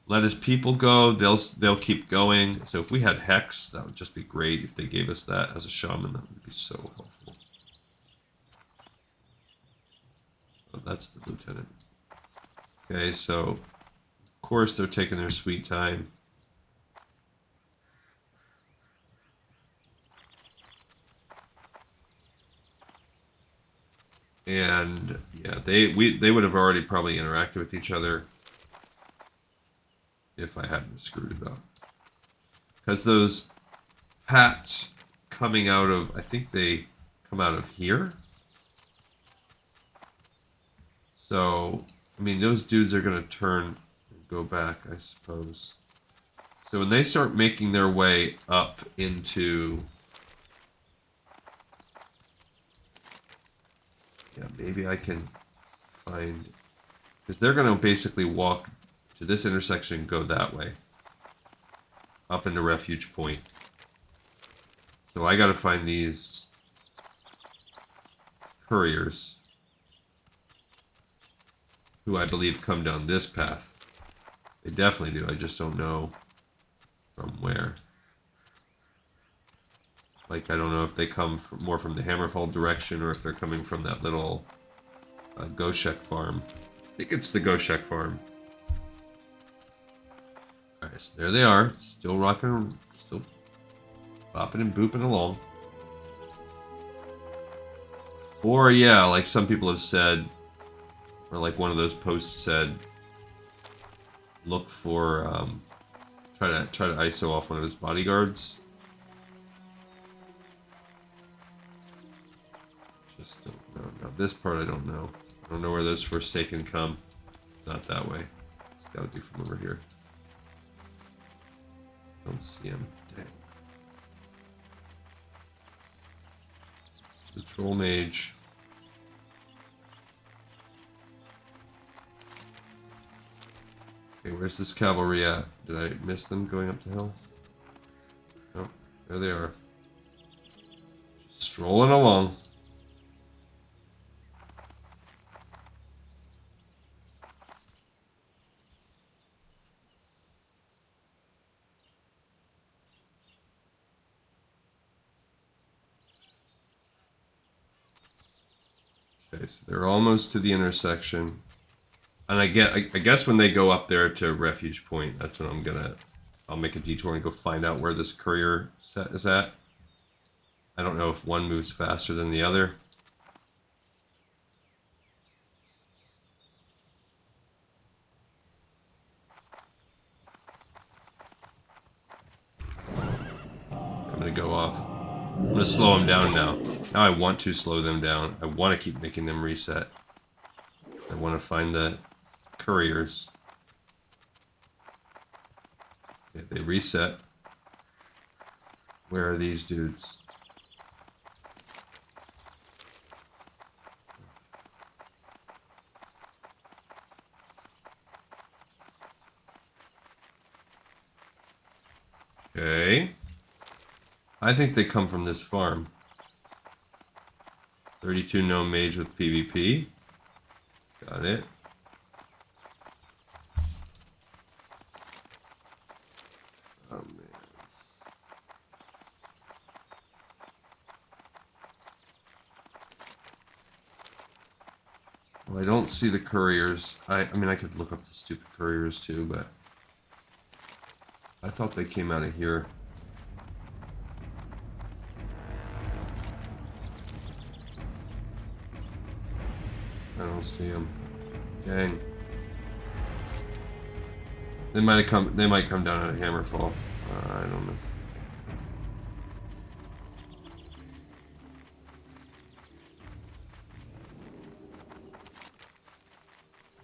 Let his people go. They'll keep going. So if we had Hex, that would just be great. If they gave us that as a shaman, that would be so helpful. Oh, that's the lieutenant. Okay, so of course they're taking their sweet time. And yeah, they would have already probably interacted with each other if I hadn't screwed it up. Because those pats coming out of, I think they come out of here. So, I mean, those dudes are going to turn and go back, I suppose. So when they start making their way up into... Yeah, maybe I can find... Because they're going to basically walk to this intersection and go that way. Up into Refuge Point. So I got to find these couriers. Who I believe come down this path. They definitely do. I just don't know from where. Like, I don't know if they come more from the Hammerfall direction or if they're coming from that little Goshek farm. I think it's the Goshek farm. Alright, so there they are. Still rocking, still bopping and booping along. Or, yeah, like some people have said, or like one of those posts said, look for, try to ISO off one of his bodyguards. Just don't know. Now this part I don't know. I don't know where those Forsaken come. Not that way. Just gotta do from over here. Don't see him. Dang. The Troll Mage. Okay, where's this cavalry at? Did I miss them going up the hill? Nope, there they are. Just strolling along. Okay, so they're almost to the intersection. And I guess when they go up there to Refuge Point, that's when I'll make a detour and go find out where this courier set is at. I don't know if one moves faster than the other. I'm gonna go off. I'm gonna slow them down now. Now I want to slow them down. I want to keep making them reset. I want to find the couriers. If they reset, where are these dudes? Okay. I think they come from this farm. 32 gnome mage with PvP. Got it. Oh man. Well, I don't see the couriers. I mean, I could look up the stupid couriers too, but I thought they came out of here. I don't see them. Dang. They might come down at Hammerfall. I don't know.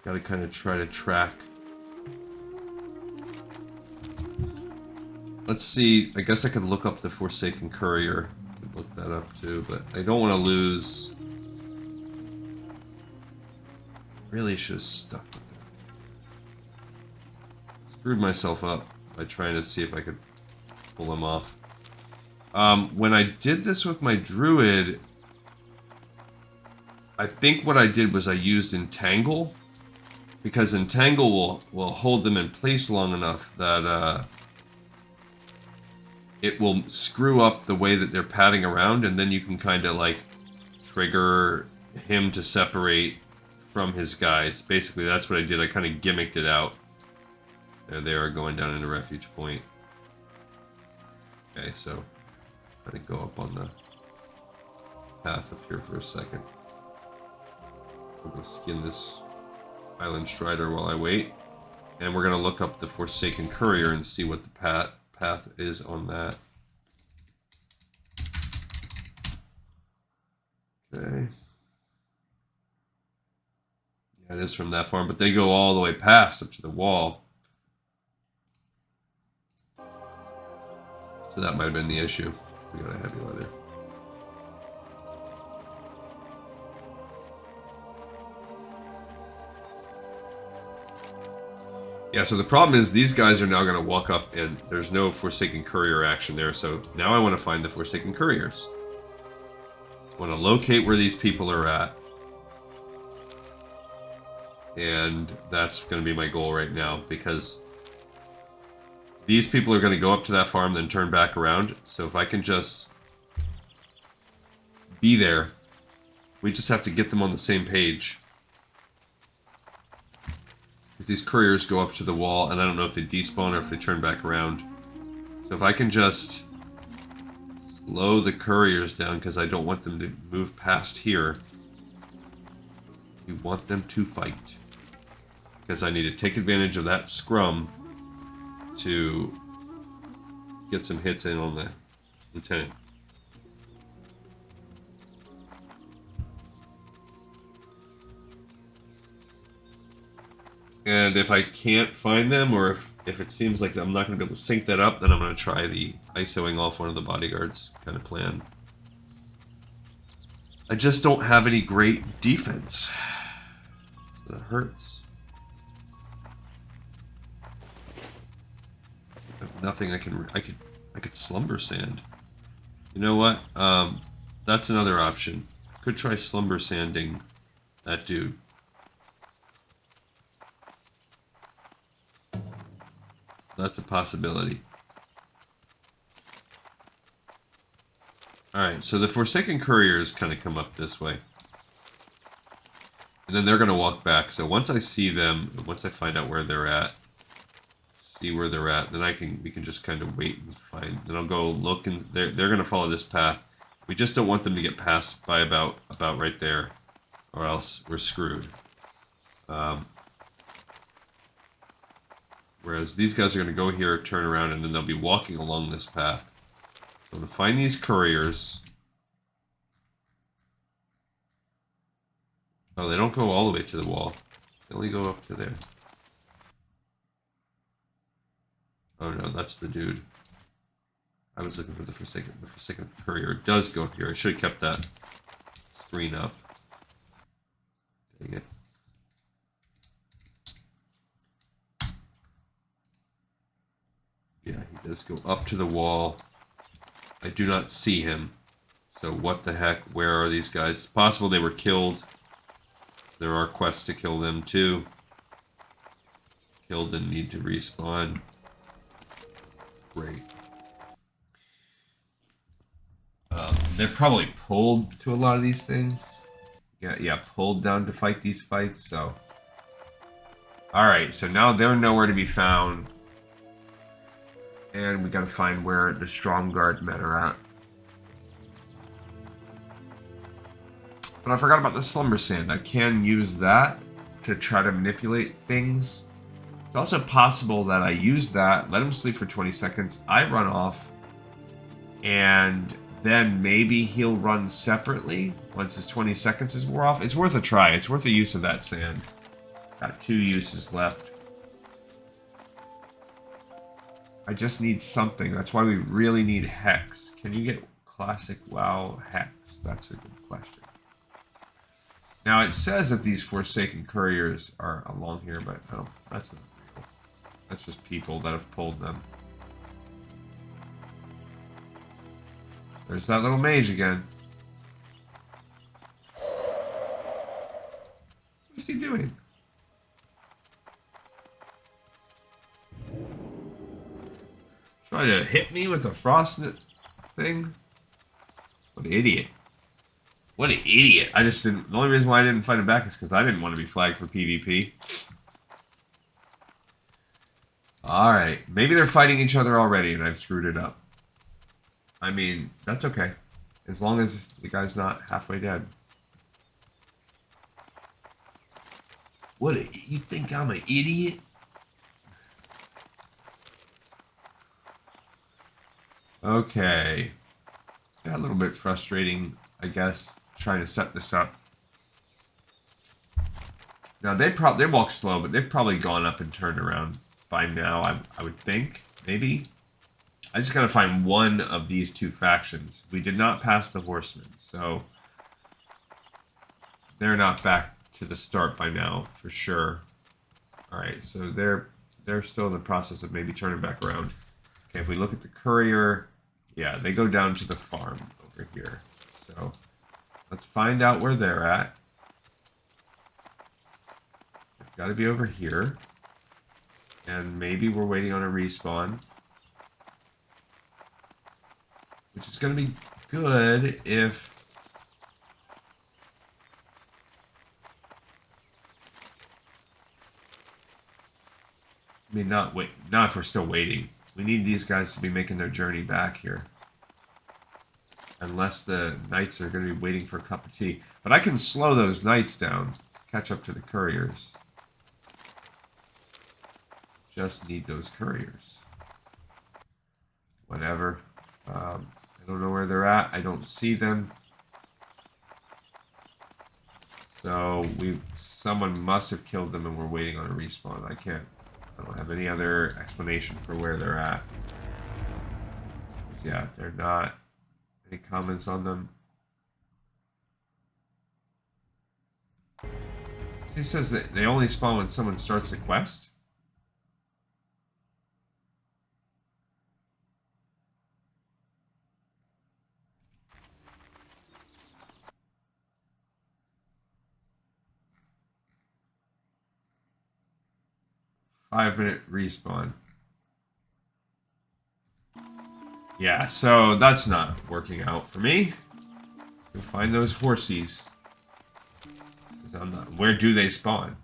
Gotta kind of try to track. Let's see. I guess I could look up the Forsaken Courier. Could look that up too, but I don't want to lose. Really should have stuck with it. Screwed myself up by trying to see if I could pull him off. When I did this with my druid, I think what I did was I used Entangle, because Entangle will hold them in place long enough that it will screw up the way that they're padding around, and then you can kind of like trigger him to separate from his guys. Basically, that's what I did. I kind of gimmicked it out. There they are going down into Refuge Point. Okay, so I'm going to go up on the path up here for a second. We'll go skin this Island Strider while I wait. And we're going to look up the Forsaken Courier and see what the path is on that. Okay. Yeah, it is from that farm, but they go all the way past up to the wall. So that might have been the issue. We got a heavy leather. Yeah, so the problem is these guys are now going to walk up and there's no Forsaken Courier action there. So now I want to find the Forsaken Couriers. I want to locate where these people are at. And that's going to be my goal right now, because these people are going to go up to that farm, then turn back around. So if I can just be there, we just have to get them on the same page. These couriers go up to the wall, and I don't know if they despawn or if they turn back around. So if I can just slow the couriers down, because I don't want them to move past here. We want them to fight. Because I need to take advantage of that scrum to get some hits in on the lieutenant. And if I can't find them, or if it seems like I'm not going to be able to sync that up, then I'm going to try the ISOing off one of the bodyguards kind of plan. I just don't have any great defense. That hurts. I have nothing I could slumber sand. You know what? That's another option. Could try slumber sanding that dude. That's a possibility. Alright, so the Forsaken Couriers kind of come up this way. And then they're going to walk back. So once I see them, once I find out where they're at, see where they're at, then we can just kind of wait and find. Then I'll go look, and they're going to follow this path. We just don't want them to get past by about right there, or else we're screwed. Whereas these guys are going to go here, turn around, and then they'll be walking along this path. So to find these couriers. Oh, they don't go all the way to the wall. They only go up to there. Oh no, that's the dude. I was looking for the Forsaken. The Forsaken courier does go here. I should have kept that screen up. Dang it. Yeah, he does go up to the wall. I do not see him. So what the heck? Where are these guys? It's possible they were killed. There are quests to kill them too. Killed and need to respawn. Great. They're probably pulled to a lot of these things. Yeah, pulled down to fight these fights, so. Alright, so now they're nowhere to be found. And we gotta find where the Strong Guard men are at. But I forgot about the Slumber Sand. I can use that to try to manipulate things. It's also possible that I use that, let him sleep for 20 seconds, I run off, and then maybe he'll run separately once his 20 seconds is wore off. It's worth a try. It's worth the use of that sand. Got 2 uses left. I just need something. That's why we really need Hex. Can you get Classic WoW Hex? That's a good question. Now it says that these Forsaken Couriers are along here, but no, that's not real. That's just people that have pulled them. There's that little mage again. What's he doing? Trying to hit me with a frost thing? What an idiot. What an idiot. I just didn't... The only reason why I didn't fight him back is because I didn't want to be flagged for PvP. Alright. Maybe they're fighting each other already and I've screwed it up. I mean, that's okay. As long as the guy's not halfway dead. What? You think I'm an idiot? Okay. Yeah, a little bit frustrating, I guess, trying to set this up. Now, they walk slow, but they've probably gone up and turned around by now, I would think. Maybe. I just gotta find one of these 2 factions. We did not pass the Horsemen, so they're not back to the start by now, for sure. Alright, so they're still in the process of maybe turning back around. Okay, if we look at the courier, yeah, they go down to the farm over here. So let's find out where they're at. They've got to be over here. And maybe we're waiting on a respawn. Which is going to be good if... I mean, not if we're still waiting. We need these guys to be making their journey back here. Unless the knights are going to be waiting for a cup of tea. But I can slow those knights down. Catch up to the couriers. Just need those couriers. Whatever. I don't know where they're at. I don't see them. So someone must have killed them and we're waiting on a respawn. I don't have any other explanation for where they're at. Yeah, they're not. Any comments on them? He says that they only spawn when someone starts the quest. Five-minute respawn. Yeah, so that's not working out for me. Let's go find those horsies. Where do they spawn?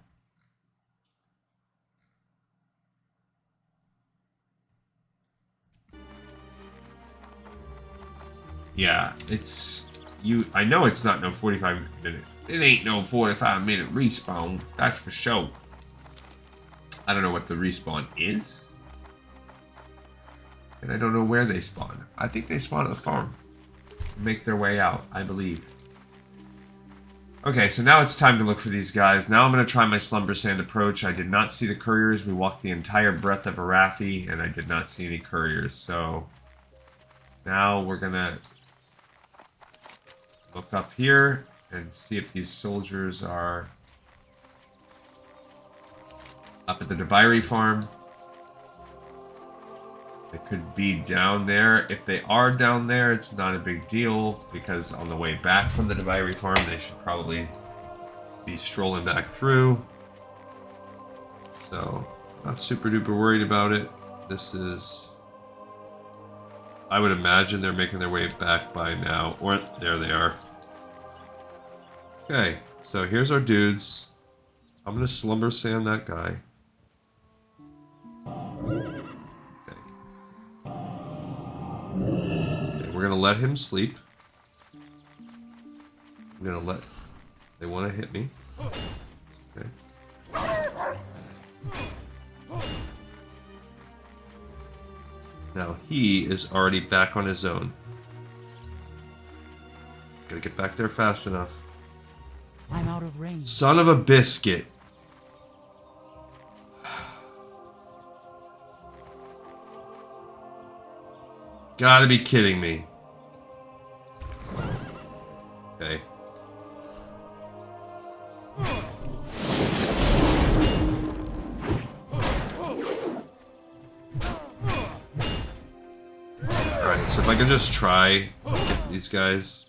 Yeah, I know it's not no 45-minute. It ain't no 45-minute respawn. That's for sure. I don't know what the respawn is. And I don't know where they spawn. I think they spawn at the farm. Make their way out, I believe. Okay, so now it's time to look for these guys. Now I'm going to try my Slumber Sand approach. I did not see the couriers. We walked the entire breadth of Arathi, and I did not see any couriers. So now we're going to look up here and see if these soldiers are up at the Debiri farm. They could be down there. If they are down there, it's not a big deal, because on the way back from the Debiri farm, they should probably be strolling back through. So, not super duper worried about it. This is... I would imagine they're making their way back by now. Or, there they are. Okay, so here's our dudes. I'm going to Slumber Sand that guy. Okay, we're gonna let him sleep. I'm gonna let... They want to hit me. Okay. Now he is already back on his own. Gotta get back there fast enough. I'm out of range. Son of a biscuit. Gotta be kidding me. Okay. Alright, so if I can just try get these guys.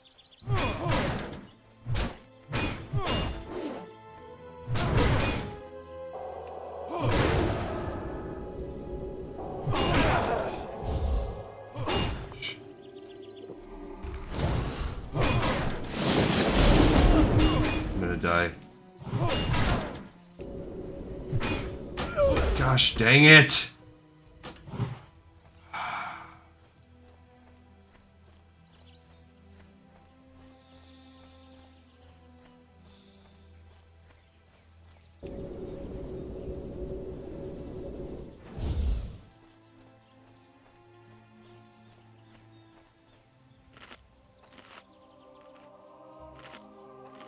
Die. Gosh dang it!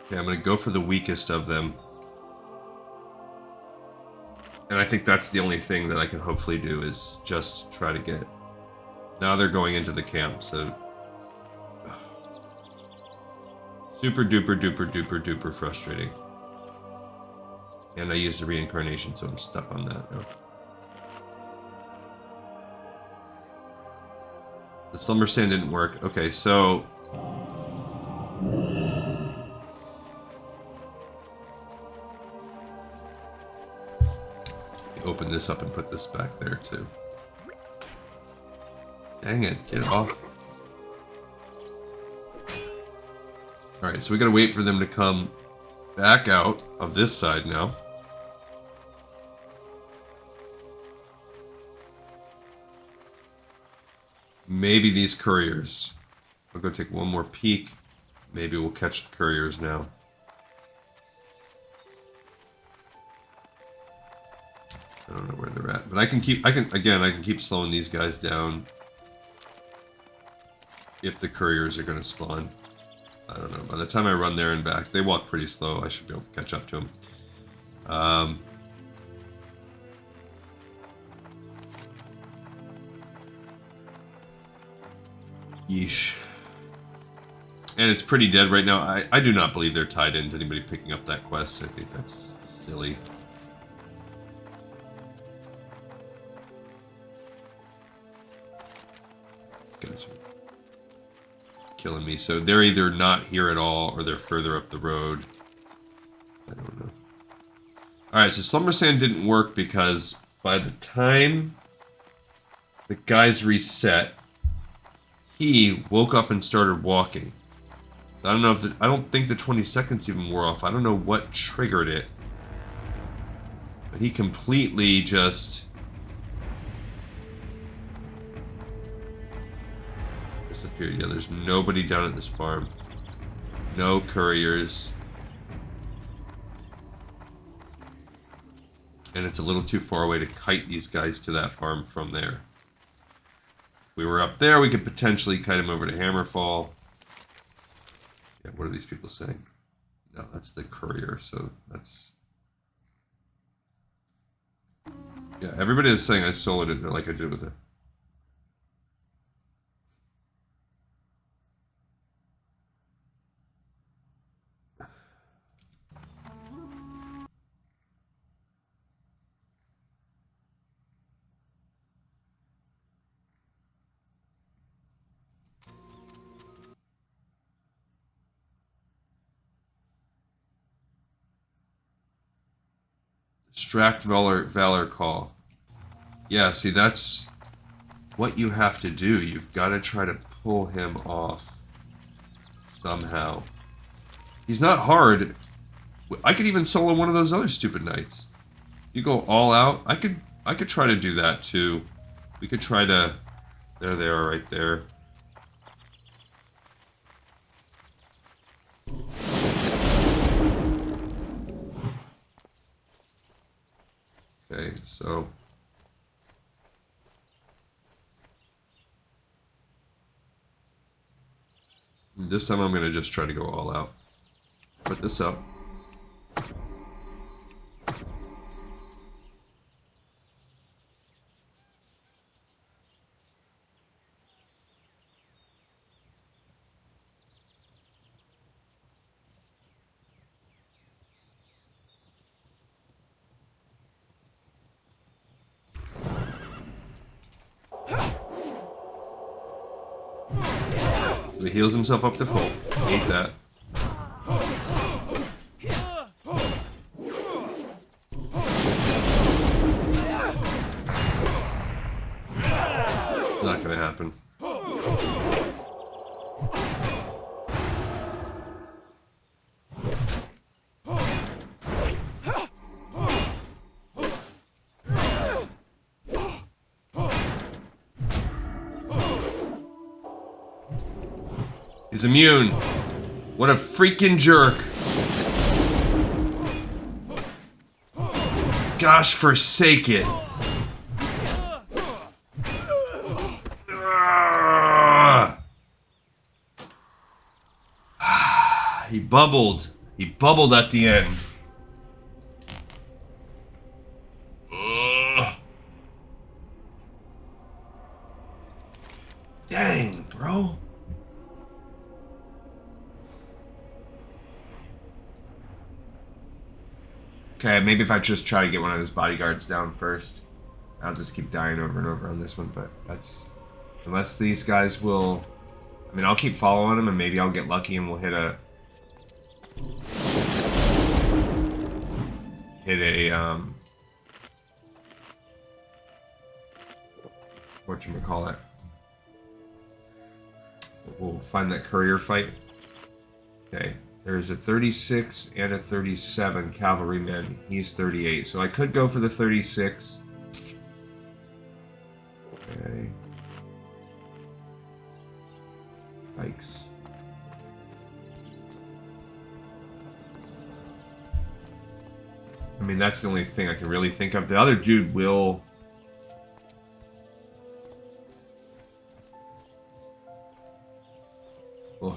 Okay, I'm going to go for the weakest of them. And I think that's the only thing that I can hopefully do is just try to get... Now they're going into the camp, so... Super duper duper duper duper frustrating. And I used the reincarnation, so I'm stuck on that now. The Slumber Sand didn't work. Okay, so... Open this up and put this back there too. Dang it, get off. Alright, so we gotta wait for them to come back out of this side now. Maybe these couriers. I'll go take one more peek. Maybe we'll catch the couriers now. I don't know where they're at, but I can keep slowing these guys down if the couriers are going to spawn. I don't know. By the time I run there and back, they walk pretty slow. I should be able to catch up to them. Yeesh. And it's pretty dead right now. I do not believe they're tied into anybody picking up that quest. I think that's silly. Guys are killing me. So they're either not here at all or they're further up the road. I don't know. Alright, so Slumber Sand didn't work because by the time the guys reset, he woke up and started walking. I don't know if I don't think the 20 seconds even wore off. I don't know what triggered it. But he completely just disappeared. Yeah, there's nobody down at this farm. No couriers. And it's a little too far away to kite these guys to that farm from there. we were up there, we could potentially kite him over to Hammerfall. Yeah, what are these people saying? No, that's the courier, so that's... Yeah, everybody is saying I soloed it like I did with it. Distract Valor Call. Yeah, see, that's what you have to do. You've got to try to pull him off somehow. He's not hard. I could even solo one of those other stupid knights. You go all out. I could try to do that too. We could try to... There they are right there. Okay, so... This time I'm going to just try to go all out. Put this up. So he heals himself up to full. Hate that. Not gonna happen. He's immune. What a freaking jerk. Gosh, forsake it. He bubbled. He bubbled at the end. Dang, bro. Okay, maybe if I just try to get one of his bodyguards down first. I'll just keep dying over and over on this one, but that's... Unless these guys will... I mean, I'll keep following them and maybe I'll get lucky and we'll hit a... Whatchamacallit? We'll find that courier fight. Okay. There's a 36 and a 37 cavalryman. He's 38. So I could go for the 36. Okay. Yikes. I mean, that's the only thing I can really think of. The other dude will...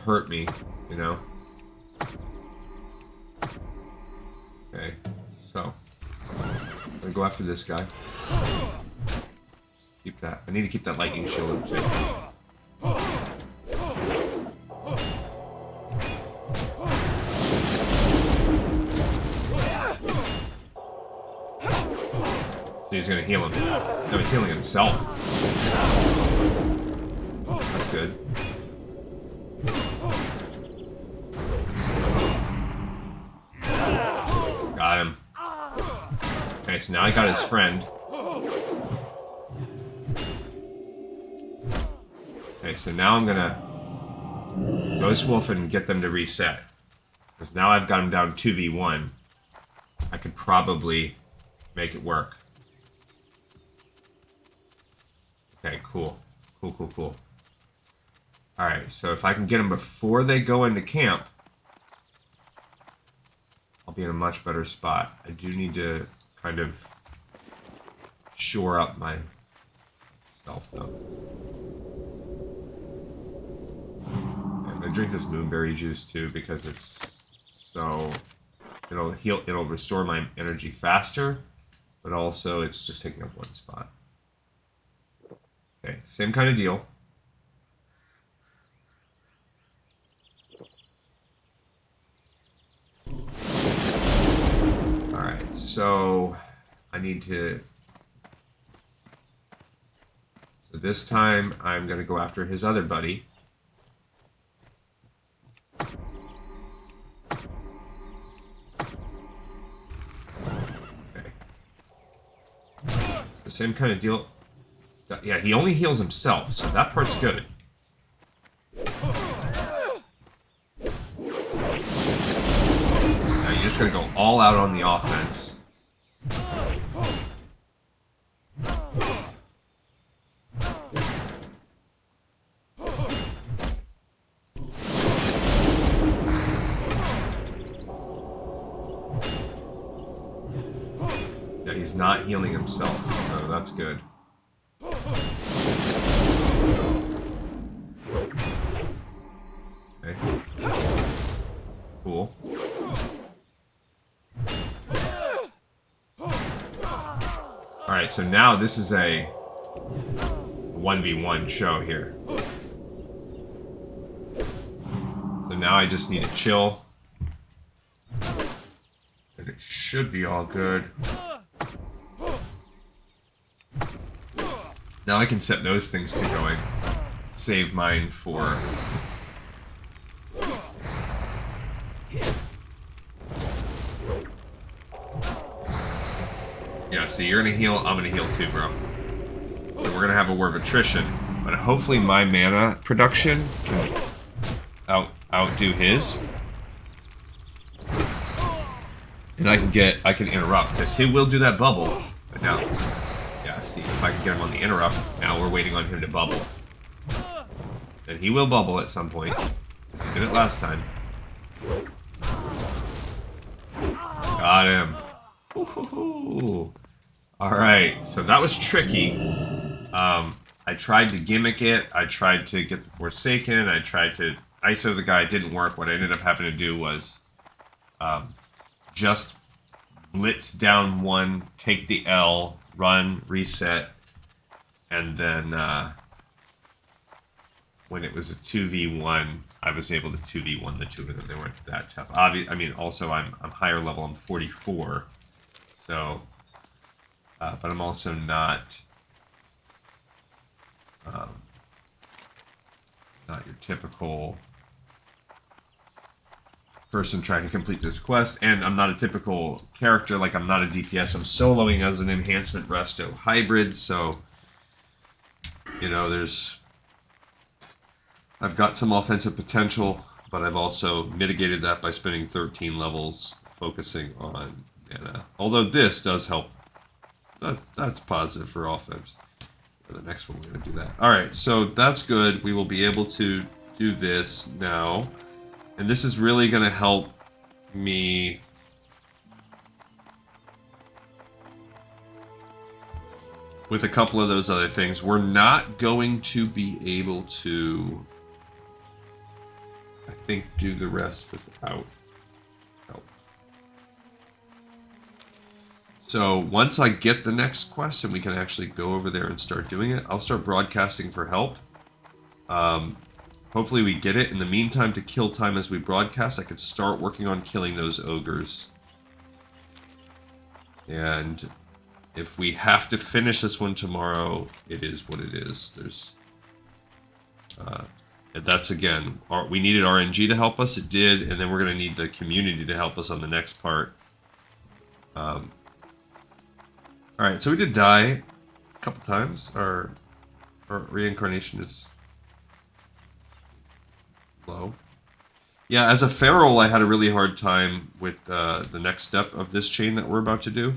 hurt me, you know? Okay, so I'm gonna go after this guy. Keep that. I need to keep that lightning shield up too. So he's gonna heal him. No, he's healing himself. That's good. Got him. Okay, so now I got his friend. Okay, so now I'm gonna Ghost Wolf and get them to reset. Because now I've got him down 2v1. I could probably make it work. Okay, cool. Cool. Alright, so if I can get them before they go into camp, I'll be in a much better spot. I do need to kind of shore up my self, though. I drink this moonberry juice too because it's so it'll restore my energy faster, but also it's just taking up one spot. Okay, same kind of deal. Alright, so I need to... So this time I'm going to go after his other buddy. Okay. The same kind of deal. Yeah, he only heals himself, so that part's good. Now you're just going to go all out on the offense. Yeah, he's not healing himself, so that's good. Okay. Cool. Alright, so now this is a 1v1 show here. So now I just need to chill. And it should be all good. Now I can set those things to going. Save mine for... Yeah, so you're gonna heal, I'm gonna heal too, bro. So we're gonna have a war of attrition. But hopefully my mana production can outdo his. And I can interrupt, because he will do that bubble. But now, yeah, see, if I can get him on the interrupt, now we're waiting on him to bubble. And he will bubble at some point. He did it last time. Got him. Alright, so that was tricky. I tried to gimmick it. I tried to get the Forsaken. I tried to ISO the guy. It didn't work. What I ended up having to do was just blitz down one, take the L, run, reset, and then when it was a 2v1, I was able to 2v1 the two of them. They weren't that tough. I mean, also I'm higher level. I'm 44, so but I'm also not your typical person trying to complete this quest, and I'm not a typical character. Like, I'm not a DPS. I'm soloing as an enhancement resto hybrid, so you know, I've got some offensive potential, but I've also mitigated that by spending 13 levels focusing on mana. Although this does help. That's positive for offense. For the next one, we're going to do that. Alright, so that's good. We will be able to do this now. And this is really going to help me with a couple of those other things. We're not going to be able to, I think, do the rest without help. So once I get the next quest and we can actually go over there and start doing it, I'll start broadcasting for help. Hopefully we get it. In the meantime, to kill time as we broadcast, I could start working on killing those ogres. And if we have to finish this one tomorrow, it is what it is. There's, and that's again, we needed RNG to help us. It did, and then we're going to need the community to help us on the next part. All right, so we did die a couple times. Our reincarnation is low. Yeah, as a feral, I had a really hard time with the next step of this chain that we're about to do.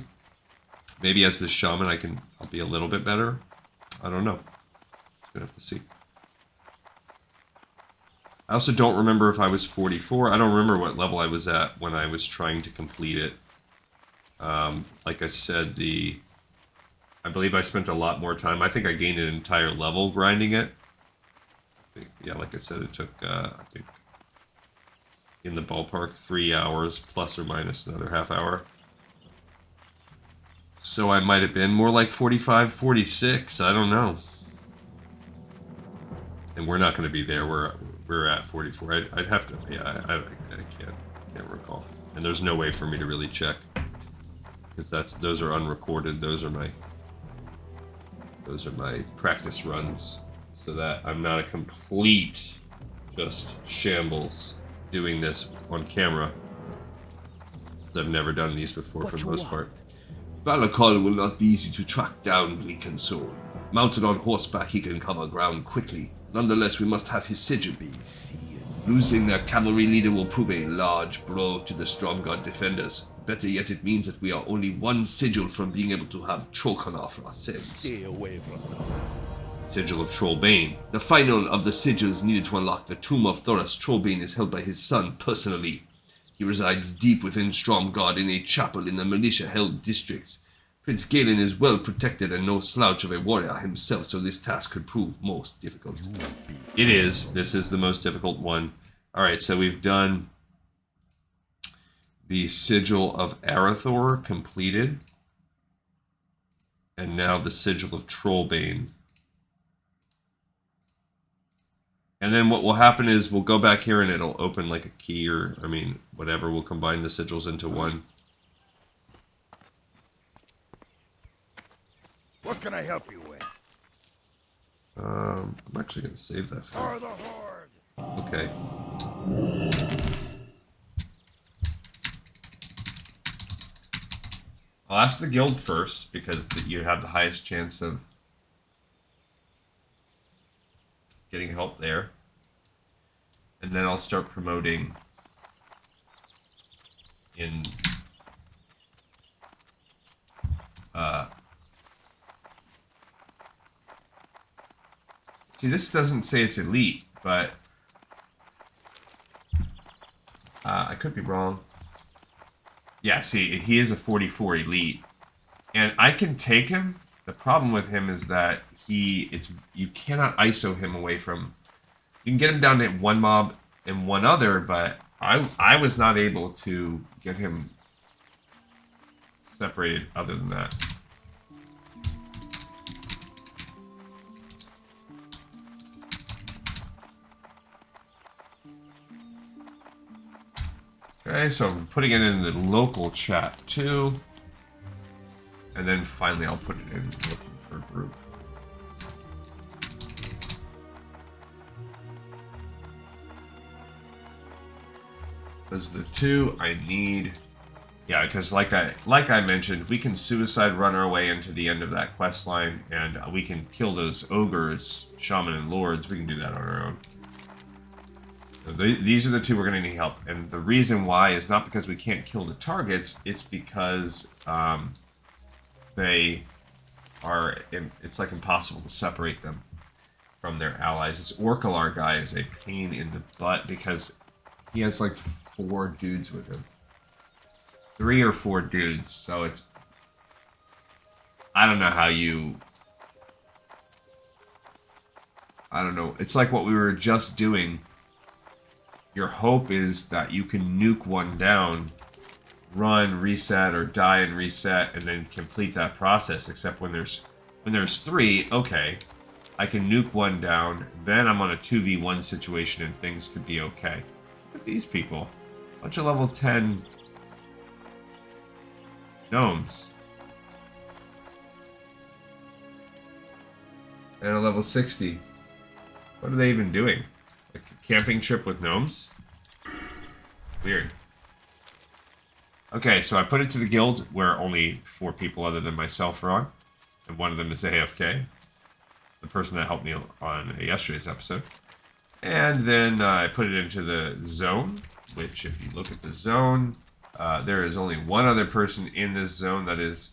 Maybe as the shaman, I'll be a little bit better. I don't know. Gonna have to see. I also don't remember if I was 44. I don't remember what level I was at when I was trying to complete it. Like I said, I believe I spent a lot more time. I think I gained an entire level grinding it. Yeah, like I said, it took, I think, in the ballpark, 3 hours, plus or minus another half hour. So I might have been more like 45, 46, I don't know. And we're not going to be there. We're at 44. I'd have to. Yeah, I can't recall. And there's no way for me to really check because those are unrecorded. Those are my practice runs, so that I'm not a complete just shambles doing this on camera. I've never done these before for the most part. Balakol will not be easy to track down, Gleekan Soul. Mounted on horseback, he can cover ground quickly. Nonetheless, we must have his sigil. Losing their cavalry leader will prove a large blow to the Stromgod defenders. Better yet, it means that we are only one sigil from being able to have Trokanar for ourselves. Stay away from them. Sigil of Trollbane. The final of the sigils needed to unlock the tomb of Thoras Trollbane is held by his son personally. He resides deep within Stromgod in a chapel in the militia-held districts. Prince Galen is well protected and no slouch of a warrior himself, so this task could prove most difficult. It is. This is the most difficult one. Alright, so we've done the Sigil of Arathor completed. And now the Sigil of Trollbane. And then what will happen is we'll go back here and it'll open like a key or, I mean, whatever. We'll combine the sigils into one. What can I help you with? I'm actually going to save that for For the Horde! Okay. I'll ask the guild first because you have the highest chance of getting help there. And then I'll start promoting in see, this doesn't say it's elite, but I could be wrong. Yeah, see, he is a 44 elite, and I can take him. The problem with him is that you cannot ISO him away from. You can get him down to one mob and one other, but I was not able to get him separated other than that. Okay, so I'm putting it in the local chat too. And then finally I'll put it in looking for group. Because the two I need, yeah, because like I mentioned, we can suicide run our way into the end of that quest line, and we can kill those ogres, shaman, and lords. We can do that on our own. So these are the two we're going to need help, and the reason why is not because we can't kill the targets. It's because they are. It's like impossible to separate them from their allies. This Orcalar guy is a pain in the butt because he has like 4 dudes with him. 3 or 4 dudes. So it's... I don't know how you... I don't know. It's like what we were just doing. Your hope is that you can nuke one down, run, reset, or die and reset, and then complete that process. Except when there's 3, okay, I can nuke one down, then I'm on a 2v1 situation and things could be okay. Look at these people. Bunch of level 10 gnomes. And a level 60. What are they even doing? Like a camping trip with gnomes? Weird. Okay, so I put it to the guild where only 4 people other than myself are on. And one of them is AFK. The person that helped me on yesterday's episode. And then I put it into the zone, which if you look at the zone, there is only one other person in this zone, that is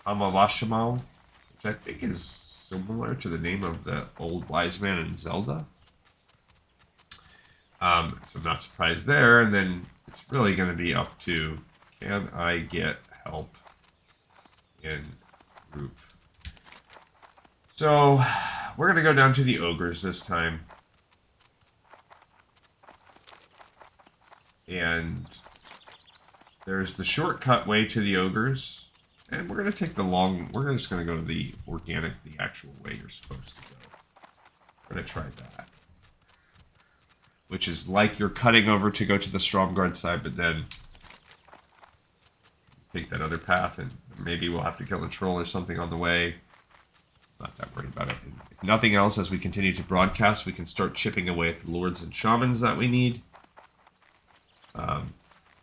Amalashimo, which I think is similar to the name of the old wise man in Zelda. So I'm not surprised there. And then it's really going to be up to, can I get help in group? So we're going to go down to the ogres this time. And there's the shortcut way to the ogres. And we're going to take the long... We're just going to go to the organic, the actual way you're supposed to go. We're going to try that. Which is like you're cutting over to go to the Stromguard side, but then take that other path, and maybe we'll have to kill a troll or something on the way. Not that worried about it. If nothing else, as we continue to broadcast, we can start chipping away at the lords and shamans that we need.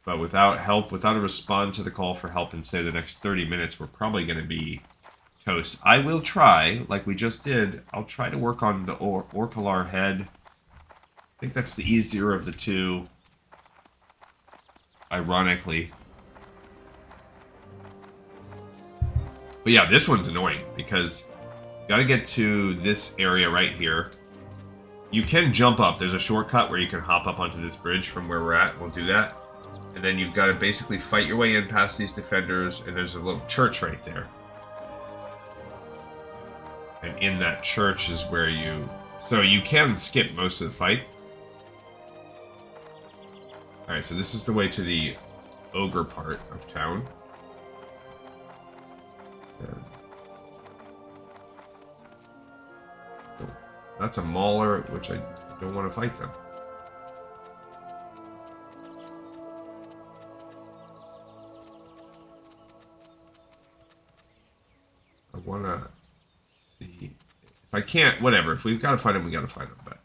But without help, without a response to the call for help in, say, the next 30 minutes, we're probably going to be toast. I will try, like we just did, I'll try to work on the Orcalar head. I think that's the easier of the two, ironically. But yeah, this one's annoying, because you gotta get to this area right here. You can jump up. There's a shortcut where you can hop up onto this bridge from where we're at. We'll do that. And then you've got to basically fight your way in past these defenders, and there's a little church right there. And in that church is where you... So you can skip most of the fight. Alright, so this is the way to the ogre part of town. That's a mauler, which I don't want to fight them. I want to see... If I can't, whatever. If we've got to fight them, we got to fight them. But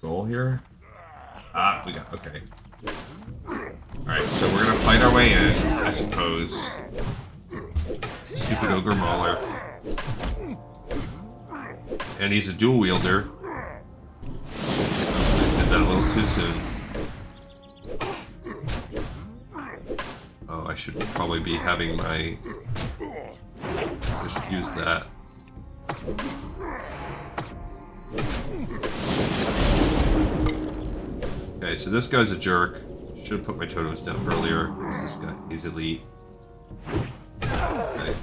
goal here? Ah, we got... Okay. Alright, so we're going to fight our way in, I suppose. Stupid ogre mauler. And he's a dual wielder. I did that a little too soon. Oh, I should probably be having my... I should use that. Okay, so this guy's a jerk. Should have put my totems down earlier. This guy, he's elite. Okay.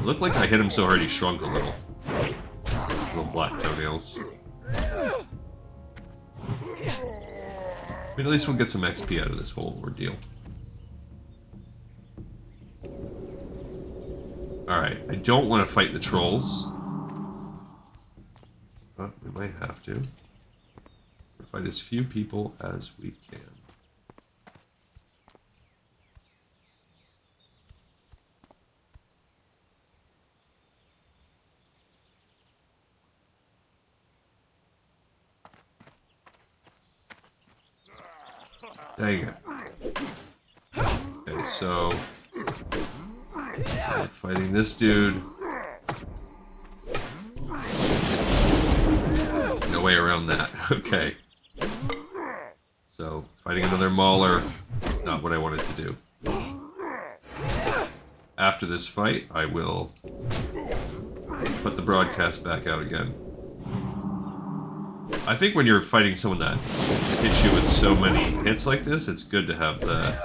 Looked like I hit him so hard he shrunk a little. Little black toenails. I mean, at least we'll get some XP out of this whole ordeal. Alright, I don't want to fight the trolls. But we might have to. We'll fight as few people as we can. Dang it. Okay, so... fighting this dude. No way around that. Okay. So, fighting another mauler. Not what I wanted to do. After this fight, I will put the broadcast back out again. I think when you're fighting someone that hits you with so many hits like this, it's good to have the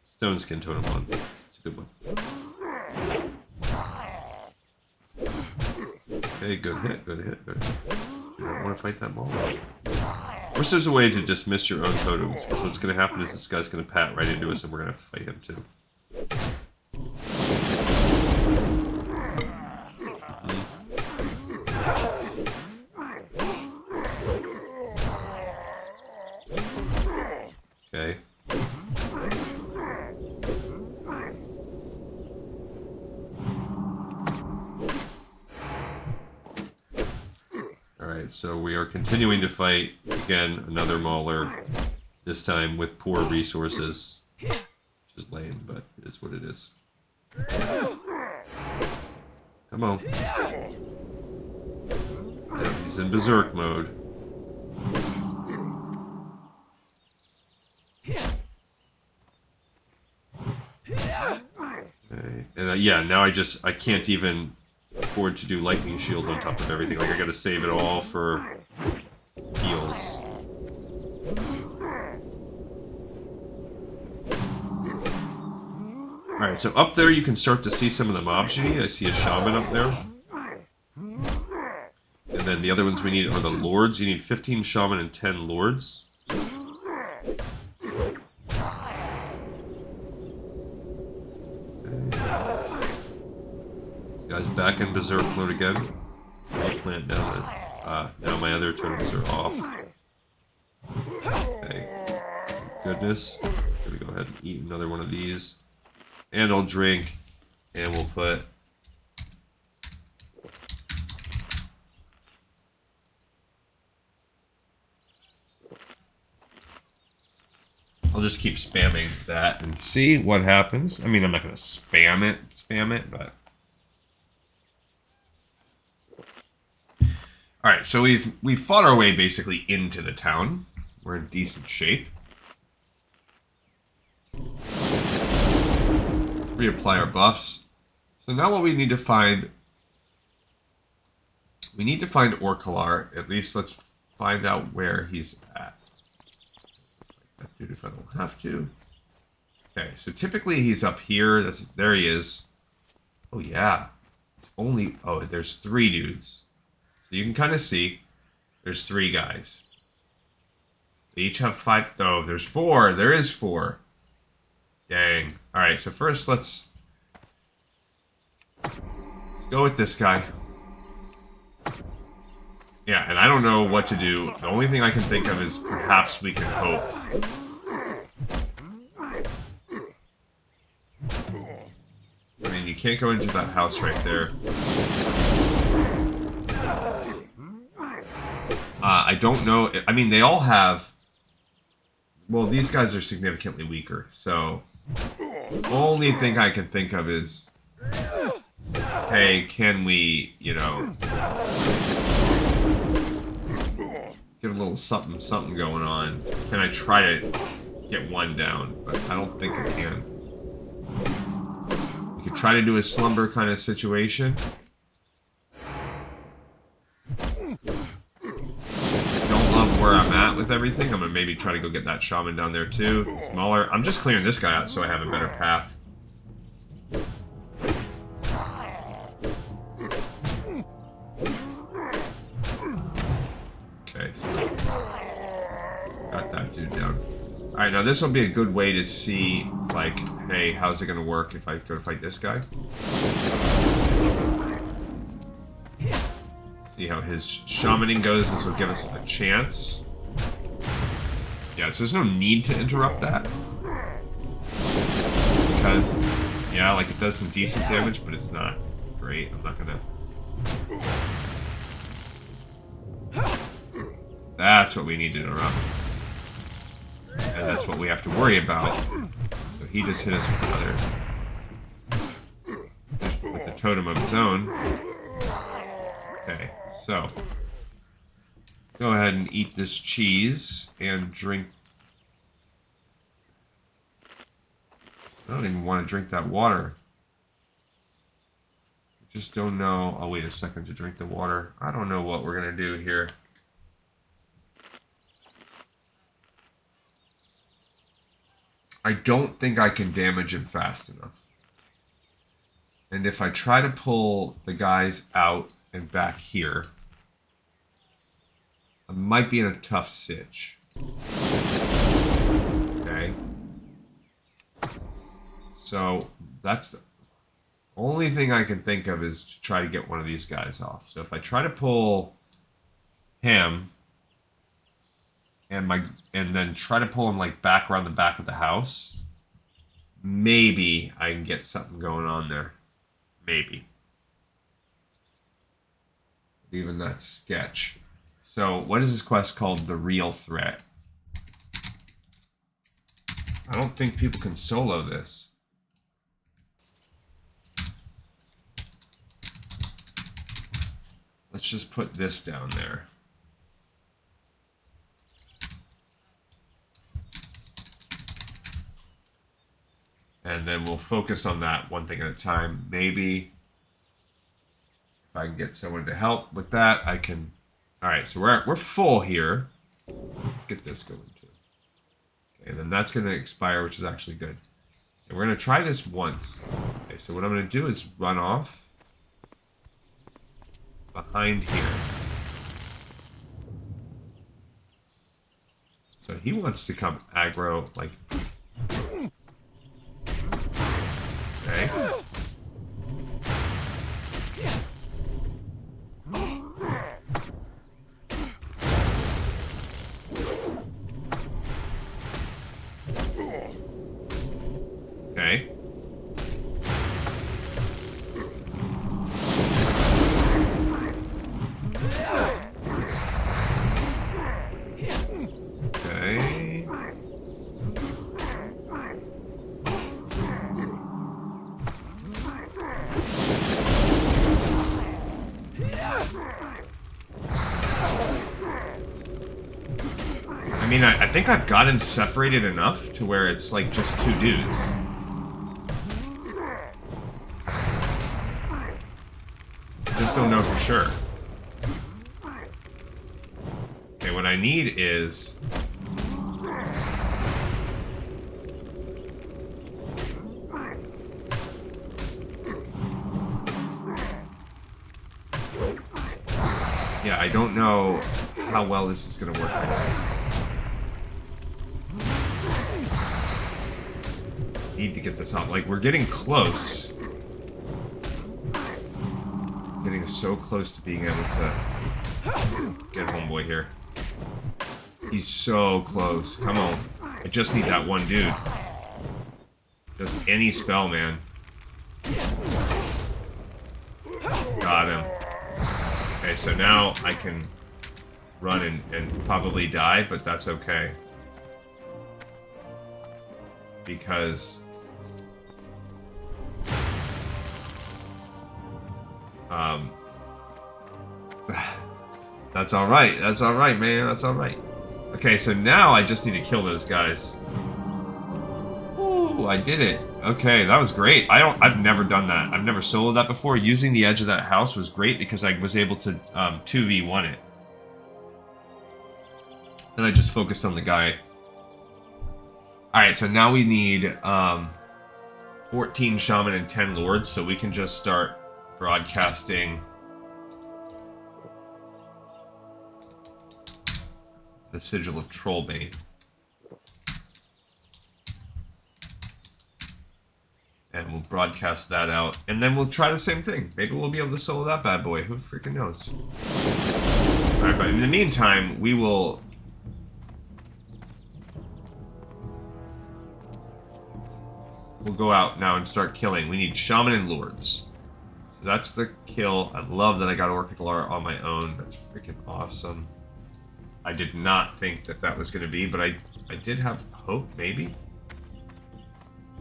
stone skin totem on. It's a good one. Okay, good hit, good hit, good hit. You don't want to fight that mauler. Of course, there's a way to dismiss your own totems, because what's going to happen is this guy's going to pat right into us, and we're going to have to fight him too. Okay. Alright, so we are continuing to fight, again, another mauler, this time with poor resources. Which is lame, but it is what it is. Come on. Yeah, he's in berserk mode. Okay. And yeah, now I can't even afford to do lightning shield on top of everything. Like, I gotta save it all for heals. Alright, so up there you can start to see some of the mobs you need. I see a shaman up there. And And the other ones we need are the lords. You need 15 shaman and 10 lords. Guys, back in berserk mode again. I'll plant now that now my other totems are off. Okay. Goodness. Gonna go ahead and eat another one of these. And I'll drink. And we'll put I'll just keep spamming that and see what happens. I mean, I'm not gonna spam it, but alright, so we've fought our way basically into the town. We're in decent shape. Reapply our buffs. So now what we need to find... We need to find Orkalar. At least let's find out where he's at. That's good if I don't have to. Okay, so typically he's up here. There he is. Oh yeah. It's only... Oh, there's 3 dudes. So you can kind of see. There's 3 guys. They each have 5... Oh, there's 4. There is 4. Dang. Alright, so first let's go with this guy. Yeah, and I don't know what to do. The only thing I can think of is perhaps we can hope. I mean, you can't go into that house right there. I don't know. I mean, they all have... Well, these guys are significantly weaker, so... The only thing I can think of is... Hey, can we, you know... Get a little something going on. Can I try to get one down? But I don't think I can. We could try to do a slumber kind of situation. Don't love where I'm at with everything. I'm gonna maybe try to go get that shaman down there too. Smaller. I'm just clearing this guy out so I have a better path. Okay, so got that dude down. Alright, now this will be a good way to see, like, hey, how's it gonna work if I go to fight this guy? See how his shamaning goes. This will give us a chance. Yeah, so there's no need to interrupt that. Because, yeah, like, it does some decent damage, but it's not great. I'm not gonna... That's what we need to interrupt. And that's what we have to worry about. So he just hit us with the totem of his own. Okay, so go ahead and eat this cheese and drink. I don't even want to drink that water. I just don't know. I'll wait a second to drink the water. I don't know what we're gonna do here. I don't think I can damage him fast enough. And if I try to pull the guys out and back here, I might be in a tough sitch. Okay. So that's the only thing I can think of is to try to get one of these guys off. So if I try to pull him and then try to pull him like back around the back of the house, maybe I can get something going on there. Maybe. Even that sketch. So what is this quest called? The Real Threat. I don't think people can solo this. Let's just put this down there. And then we'll focus on that one thing at a time. Maybe if I can get someone to help with that, I can. All right, so we're full here. Let's get this going too. Okay, and then that's going to expire, which is actually good. And we're going to try this once. Okay, so what I'm going to do is run off behind here. he wants to come aggro, like... Okay. Okay. Okay. I mean, I think I've gotten separated enough to where it's like just two dudes. I just don't know for sure. Okay, what I need is... Yeah, I don't know how well this is going to work out. Need to get this out. Like, we're getting close. Getting so close to being able to get homeboy here. He's so close. Come on. I just need that one dude. Just any spell, man. Got him. Okay, so now I can run and probably die, but that's okay. Because... that's alright. That's alright, man. That's alright. Okay, so now I just need to kill those guys. Ooh, I did it. Okay, that was great. I've never done that. I've never soloed that before. Using the edge of that house was great because I was able to 2v1 it. And I just focused on the guy. Alright, so now we need 14 shaman and 10 lords, so we can just start broadcasting the Sigil of Trollbane. And we'll broadcast that out. And then we'll try the same thing. Maybe we'll be able to solo that bad boy. Who freaking knows? Alright, but in the meantime, we will... we'll go out now and start killing. We need shaman and lords. So that's the kill. I love that I got Orcicalar on my own. That's freaking awesome. I did not think that that was going to be, but I did have hope, maybe.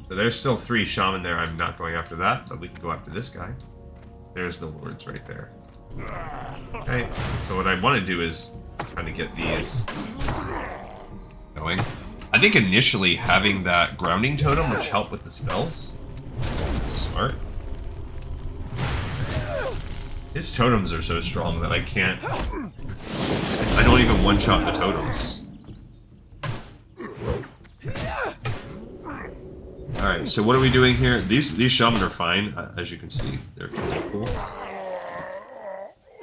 So there's still 3 shaman there. I'm not going after that, but we can go after this guy. There's the lords right there. Okay, so what I want to do is kind of get these going. I think initially having that grounding totem, which helped with the spells, is smart. His totems are so strong that I can't... I don't even one-shot the totems. Alright, so what are we doing here? These shaman are fine, as you can see. They're totally cool.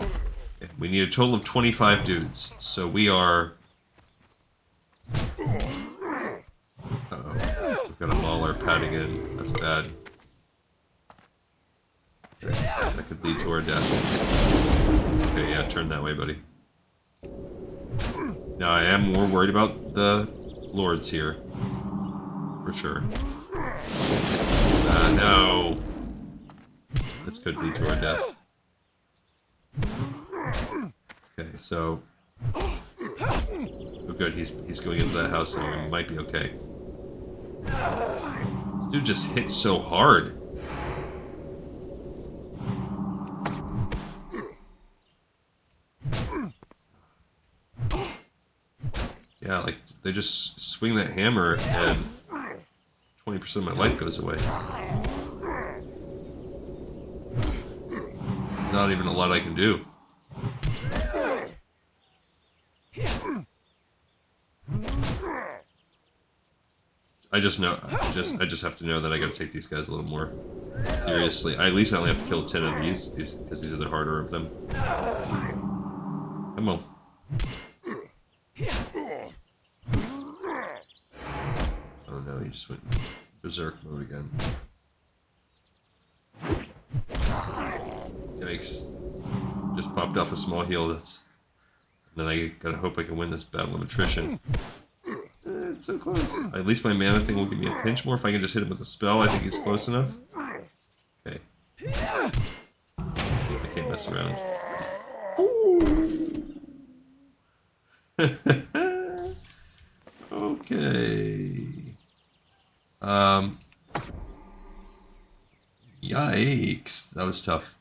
Okay, we need a total of 25 dudes. So we are... Uh-oh. We've got a mauler padding in. That's bad. That could lead to our death. Okay, yeah, turn that way, buddy. Now, I am more worried about the lords here. For sure. No! This could lead to our death. Okay, so... oh, good, he's going into that house and we might be okay. This dude just hits so hard. Yeah, like, they just swing that hammer and 20% of my life goes away. Not even a lot I can do. I just know, I just have to know that I gotta take these guys a little more seriously. At least I only have to kill 10 of these because these are the harder of them. Come on. he just went berserk mode again. Yikes. Just popped off a small heal. And then I gotta hope I can win this battle of attrition. It's so close. At least my mana thing will give me a pinch more if I can just hit him with a spell. I think he's close enough. Okay. I can't mess around. Okay. Yikes. That was tough.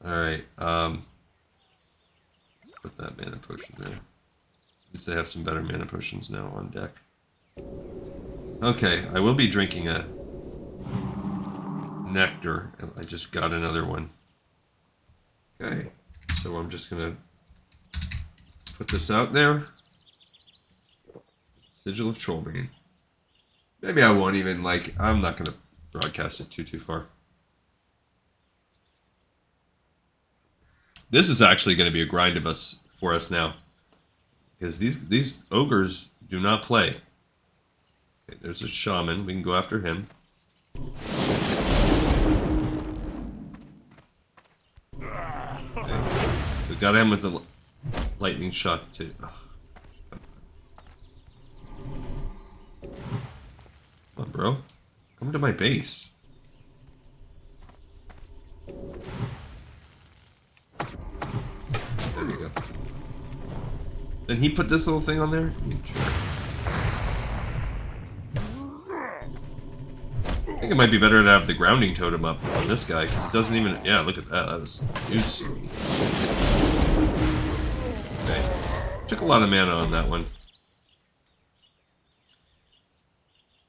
Alright, put that mana potion there. At least I have some better mana potions now on deck. Okay, I will be drinking a nectar. I just got another one. Okay, so I'm just gonna put this out there. Sigil of Thoradin. Maybe I won't even, like, I'm not gonna broadcast it too far. This is actually going to be a grind for us now, because these ogres do not play. Okay, there's a shaman. We can go after him. Okay. We got him with the lightning shot too. Oh. Come on, bro. Come to my base. There you go. Then he put this little thing on there? I think it might be better to have the grounding totem up on this guy, because it doesn't even... Yeah, look at that. That was juicy. Okay. Took a lot of mana on that one.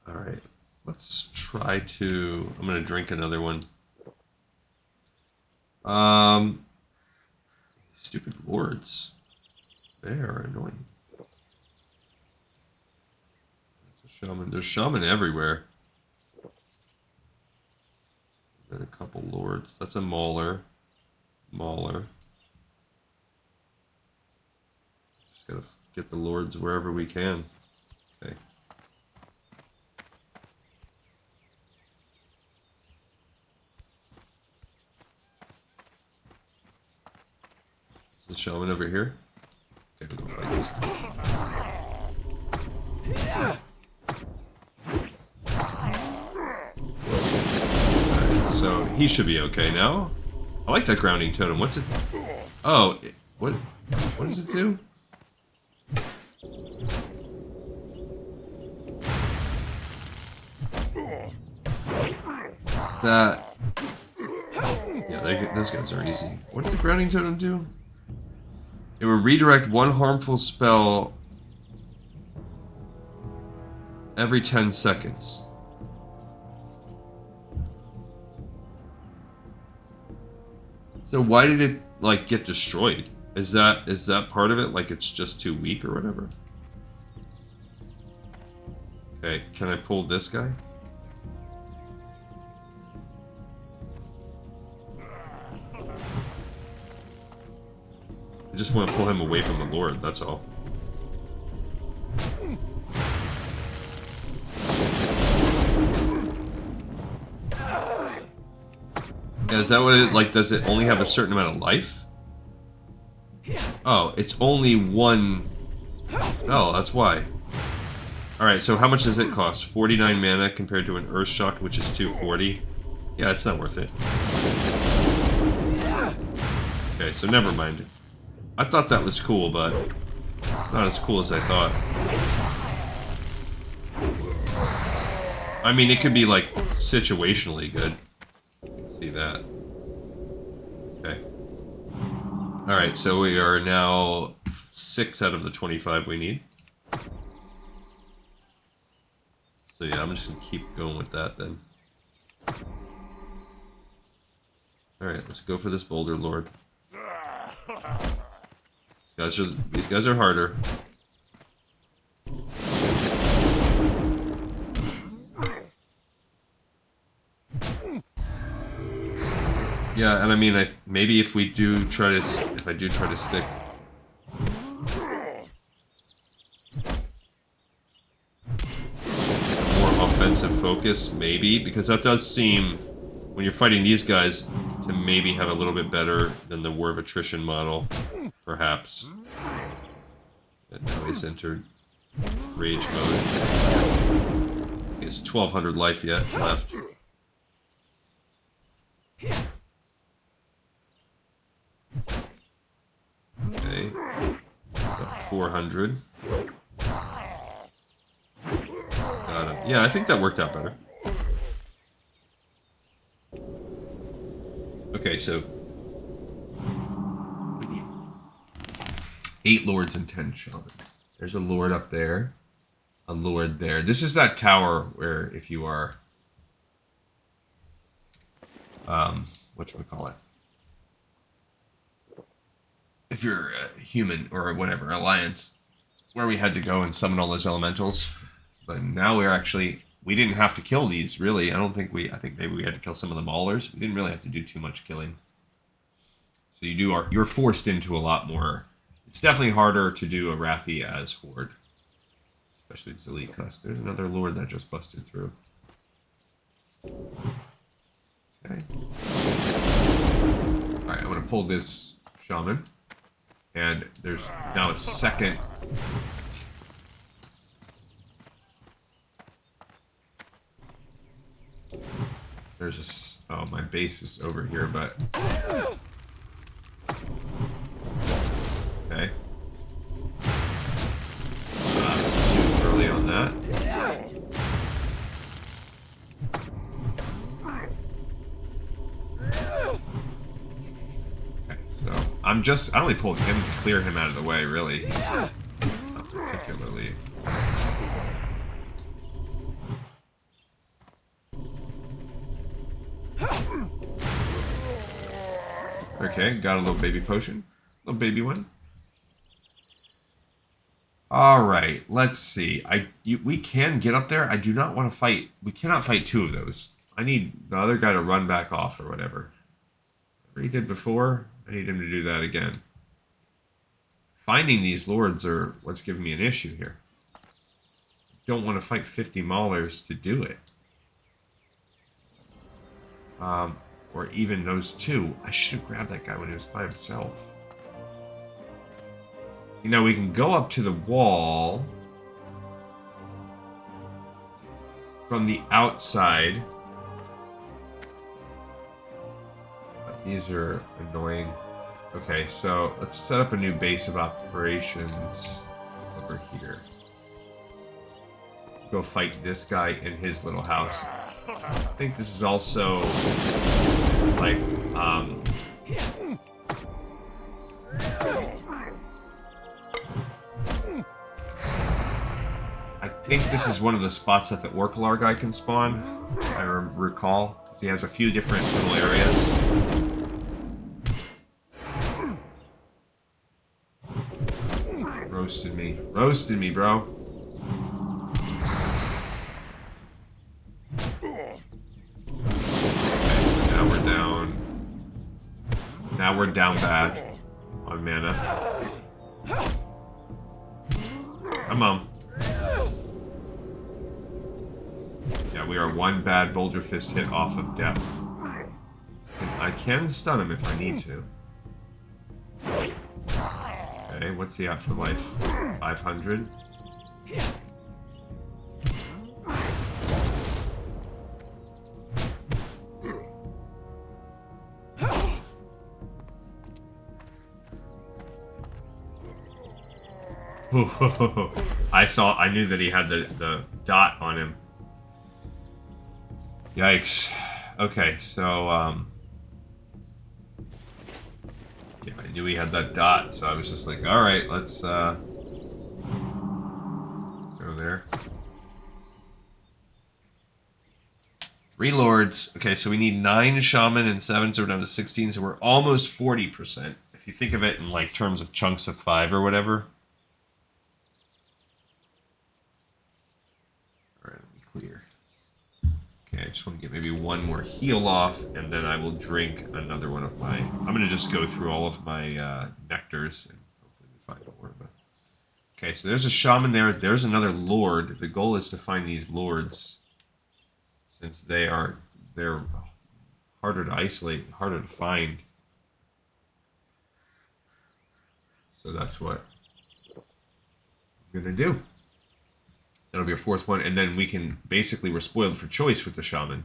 Alright. Let's try to... I'm going to drink another one. Stupid lords. They are annoying. There's a shaman. There's shaman everywhere. And a couple lords. That's a mauler. Mauler. Just gotta get the lords wherever we can. Okay. Is the shaman over here? Okay, we'll go fight this. Alright, so he should be okay now. I like that grounding totem. What's it? Oh, what does it do? That... Yeah, those guys are easy. What did the grounding totem do? It will redirect one harmful spell every 10 seconds. So why did it, like, get destroyed? Is that part of it? Like, it's just too weak or whatever? Okay, can I pull this guy? I just want to pull him away from the Lord, that's all. Yeah, is that what it, like, does it only have a certain amount of life? Oh, it's only one... Oh, that's why. Alright, so how much does it cost? 49 mana compared to an Earth Shock, which is 240. Yeah, it's not worth it. Okay, so never mind. I thought that was cool, but not as cool as I thought. I mean, it could be, like, situationally good. See that. Okay. Alright, so we are now 6 out of the 25 we need. So yeah, I'm just gonna keep going with that then. Alright, let's go for this Boulder Lord. These guys are harder. Yeah, and I mean, maybe if we do try to, if I do try to stick. defensive focus, maybe, because that does seem, when you're fighting these guys, to maybe have a little bit better than the War of Attrition model, perhaps. And now he's entered rage mode. He has 1,200 life yet left. Okay. Got 400. Got him. Yeah, I think that worked out better. Okay, so 8 lords and 10 shaman. There's a lord up there, a lord there. This is that tower where if you are, whatchamacallit? If you're a human or whatever, alliance, where we had to go and summon all those elementals. But now we're actually, we didn't have to kill these, really. I think maybe we had to kill some of the maulers. We didn't really have to do too much killing. So you're forced into a lot more. It's definitely harder to do Arathi as Horde. Especially as Elite Cuss. There's another lord that just busted through. Okay. Alright, I'm going to pull this shaman. And there's now a second. There's a. Oh, my base is over here, but. Okay. This is too early on that. Okay, so I only pulled him to clear him out of the way, really. Not particularly. Okay, got a little baby potion. Little baby one. Alright, let's see. We can get up there. I do not want to fight. We cannot fight 2 of those. I need the other guy to run back off or whatever. Whatever he did before, I need him to do that again. Finding these lords are what's giving me an issue here. I don't want to fight 50 maulers to do it. Or even those 2. I should have grabbed that guy when he was by himself. You know, we can go up to the wall from the outside. But these are annoying. Okay, so let's set up a new base of operations over here. Go fight this guy in his little house. I think this is also like I think this is one of the spots that the Orcalar guy can spawn, I recall. He has a few different little areas. Roasted me. Roasted me, bro. Now we're down bad on mana. Come on. Yeah, we are 1 bad Boulder Fist hit off of death. I can stun him if I need to. Okay, what's he at for life? 500? I knew that he had the dot on him. Yikes. Okay, so, yeah, I knew he had that dot, so I was just like, alright, let's, go there. 3 lords. Okay, so we need 9 shaman and 7, so we're down to 16, so we're almost 40%. If you think of it in, like, terms of chunks of 5 or whatever. Clear. Okay, I just want to get maybe 1 more heal off, and then I will drink another one of my... I'm going to just go through all of my nectars, and hopefully we find more. But... Okay, so there's a shaman there. There's another lord. The goal is to find these lords. since they're harder to isolate, harder to find. So that's what I'm gonna do. That'll be our fourth one, and then we can basically, we're spoiled for choice with the shaman.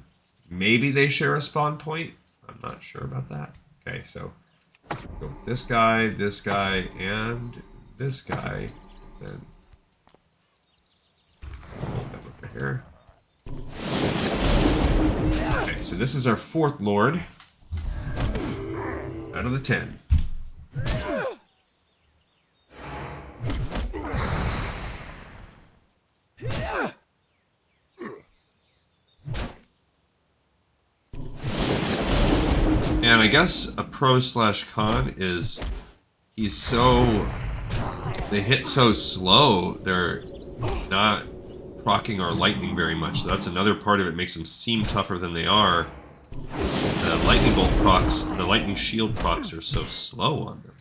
Maybe they share a spawn point. I'm not sure about that. Okay, so go with this guy, and this guy. Then hold that over here. Okay, so this is our fourth lord out of the 10. And I guess a pro/con is they hit so slow, they're not proccing our lightning very much. So that's another part of it, makes them seem tougher than they are. The lightning bolt procs, the lightning shield procs are so slow on them.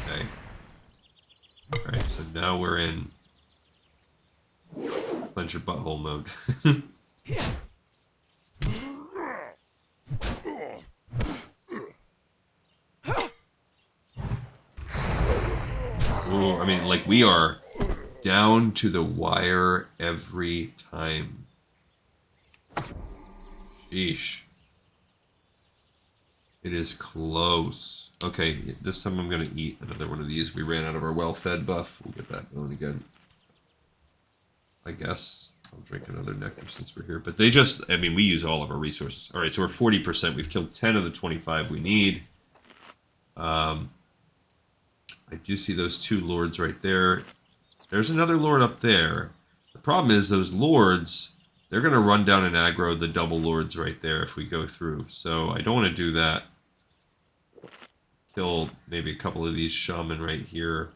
Okay. Alright, so now we're in clench your butthole mode. Ooh, I mean, like, we are down to the wire every time. Sheesh. It is close. Okay, this time I'm going to eat another one of these. We ran out of our well-fed buff. We'll get that going again. I guess I'll drink another nectar since we're here. But they just, I mean, we use all of our resources. All right, so we're 40%. We've killed 10 of the 25 we need. I do see those two lords right there. There's another lord up there. The problem is those lords, they're going to run down and aggro the double lords right there if we go through. So I don't want to do that. Kill maybe a couple of these shaman right here.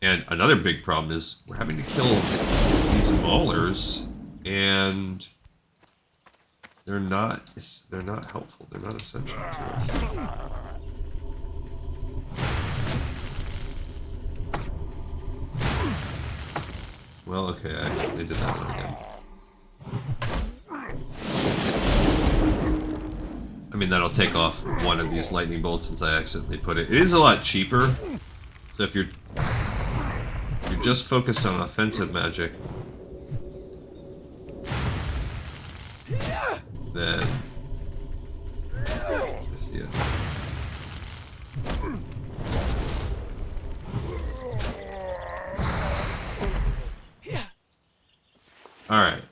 And another big problem is we're having to kill these maulers, and they're not helpful. They're not essential to us. Well, okay, I actually did that one again. I mean, that'll take off one of these lightning bolts since I accidentally put it. It is a lot cheaper. So if you're just focused on offensive magic, then yeah. Alright.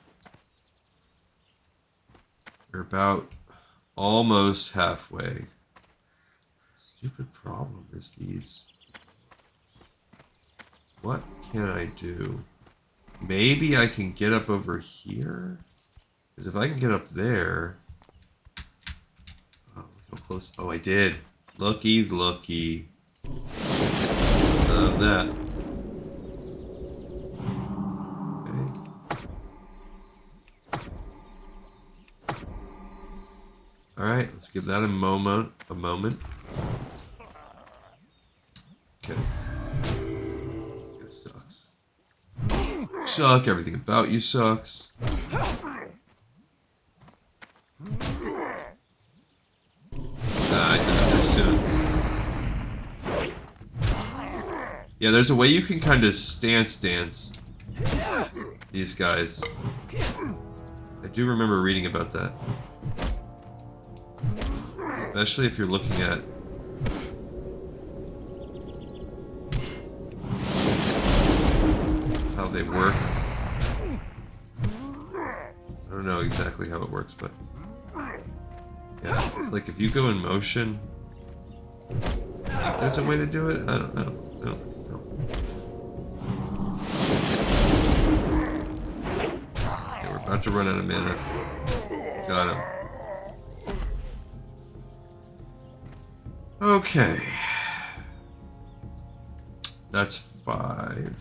We're about almost halfway. Stupid problem is these. What can I do? Maybe I can get up over here? Because if I can get up there... Oh, look how close. Oh, I did. Looky, looky. Love that. Alright, let's give that a moment. Okay. This sucks. Suck, everything about you sucks. I did that too soon. Yeah, there's a way you can kind of stance dance these guys. I do remember reading about that. Especially if you're looking at how they work. I don't know exactly how it works, but yeah, it's like if you go in motion, there's a way to do it. I don't know. I don't know. Okay, we're about to run out of mana. Got him. Okay. That's 5.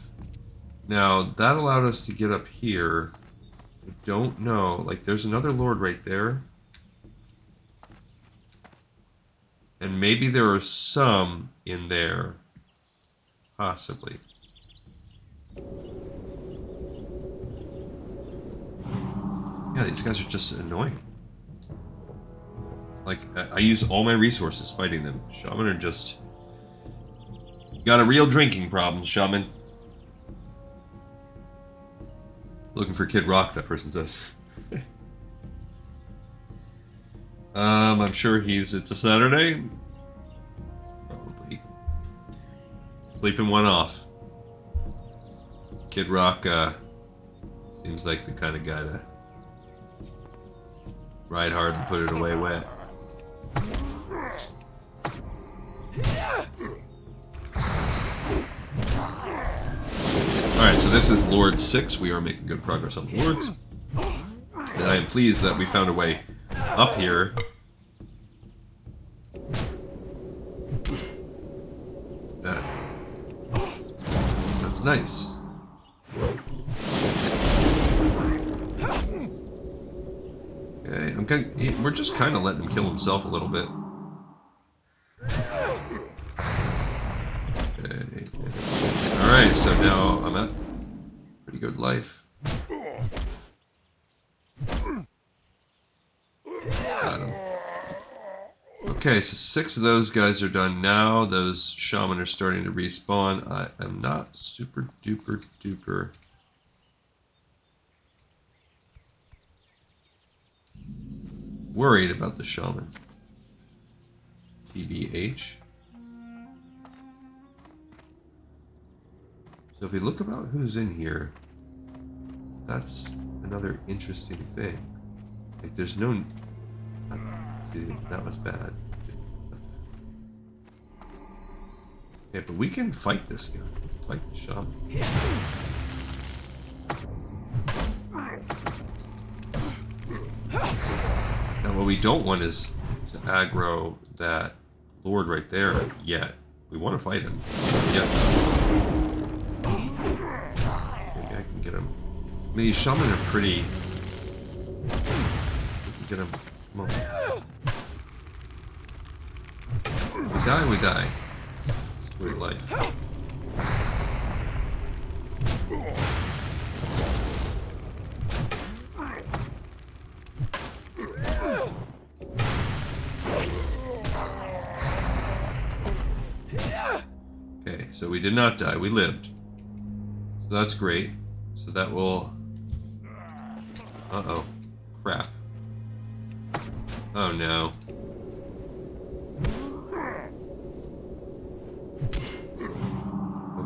Now, that allowed us to get up here. I don't know. Like, there's another lord right there. And maybe there are some in there. Possibly. Yeah, these guys are just annoying. Like, I use all my resources fighting them. Shaman are just... Got a real drinking problem, Shaman. Looking for Kid Rock, that person says. I'm sure it's a Saturday. Probably. Sleeping one off. Kid Rock, seems like the kind of guy to ride hard and put it away wet. Alright, so this is Lord 6. We are making good progress on the Lords. And I am pleased that we found a way up here. That's nice. Okay, we're just kind of letting him kill himself a little bit. Okay. Alright, so now I'm at pretty good life. Got him. Okay, so 6 of those guys are done now. Those shaman are starting to respawn. I am not super duper duper worried about the shaman. TBH. So if we look about who's in here, that's another interesting thing. Like, there's no... See, that was bad. Yeah, but we can fight this guy. Fight the shaman. Now, what we don't want is to aggro that lord right there yet. We want to fight him. Yet. Maybe I can get him. I mean, these shaman are pretty... We can get him. Come on. We die, we die. Sweet life. Okay, so we did not die, we lived. So that's great. So that will... Uh-oh. Crap. Oh no.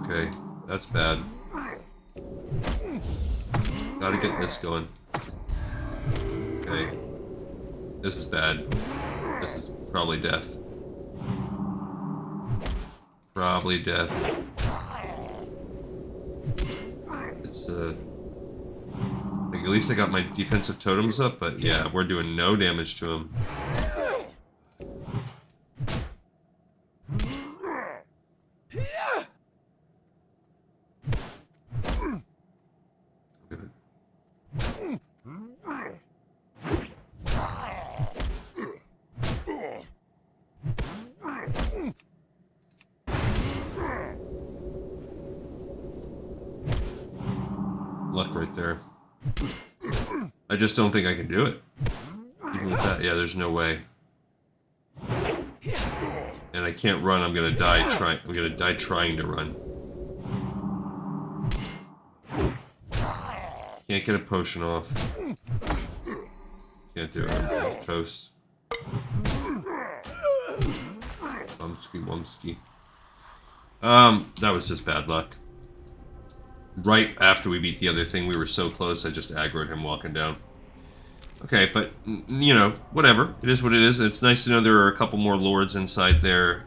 Okay, that's bad. Gotta get this going. Okay. This is bad. This is probably death. Probably death. It's like, at least I got my defensive totems up, but yeah, we're doing no damage to him. Luck right there. I just don't think I can do it. Even with that, yeah, there's no way. And I can't run. I'm gonna die trying. I'm gonna die trying to run. Can't get a potion off. Can't do it. I'm toast. Wumsky, wumsky. That was just bad luck. Right after we beat the other thing, we were so close, I just aggroed him walking down. Okay, but, you know, whatever. It is what it is. It's nice to know there are a couple more lords inside there.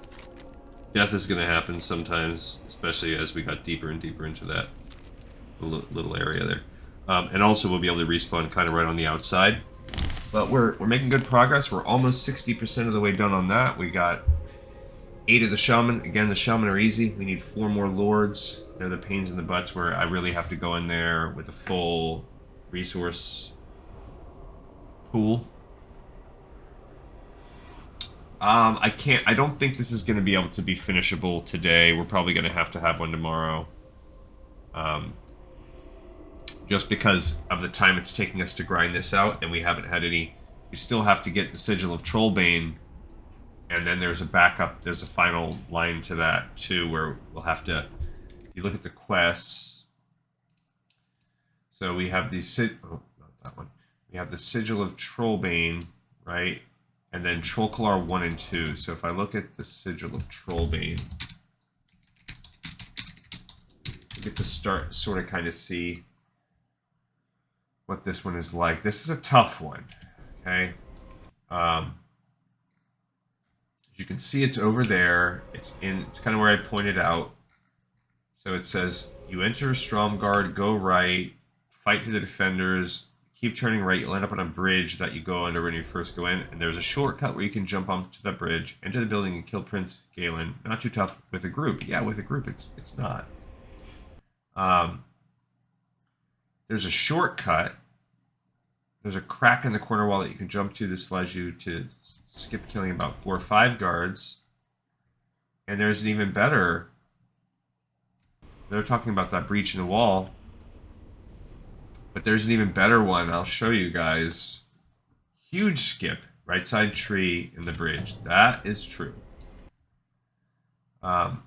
Death is going to happen sometimes, especially as we got deeper and deeper into that little area there. And also we'll be able to respawn kind of right on the outside. But we're making good progress. We're almost 60% of the way done on that. We got 8 of the shaman. Again, the shaman are easy. We need 4 more lords. They're the pains in the butts where I really have to go in there with a full resource pool. I don't think this is going to be able to be finishable today. We're probably going to have one tomorrow. just because of the time it's taking us to grind this out, and we haven't had any. We still have to get the Sigil of Trollbane, and then there's a backup. There's a final line to that too, where we'll have to. You look at the quests. So we have the oh, not that one. We have the Sigil of Trollbane, right? And then Trollcalar 1 and 2. So if I look at the Sigil of Trollbane, we get to start sort of kind of see what this one is like. This is a tough one, okay? As you can see, it's over there. It's kind of where I pointed out. So it says, you enter Stromgarde, go right, fight for the defenders, keep turning right, you'll end up on a bridge that you go under when you first go in, and there's a shortcut where you can jump onto that bridge, enter the building, and kill Prince Galen. Not too tough with a group. Yeah, with a group, it's not. There's a shortcut. There's a crack in the corner wall that you can jump to. This allows you to skip killing about 4 or 5 guards. And there's an even better... They're talking about that breach in the wall. But there's an even better one. I'll show you guys. Huge skip. Right side tree in the bridge. That is true. You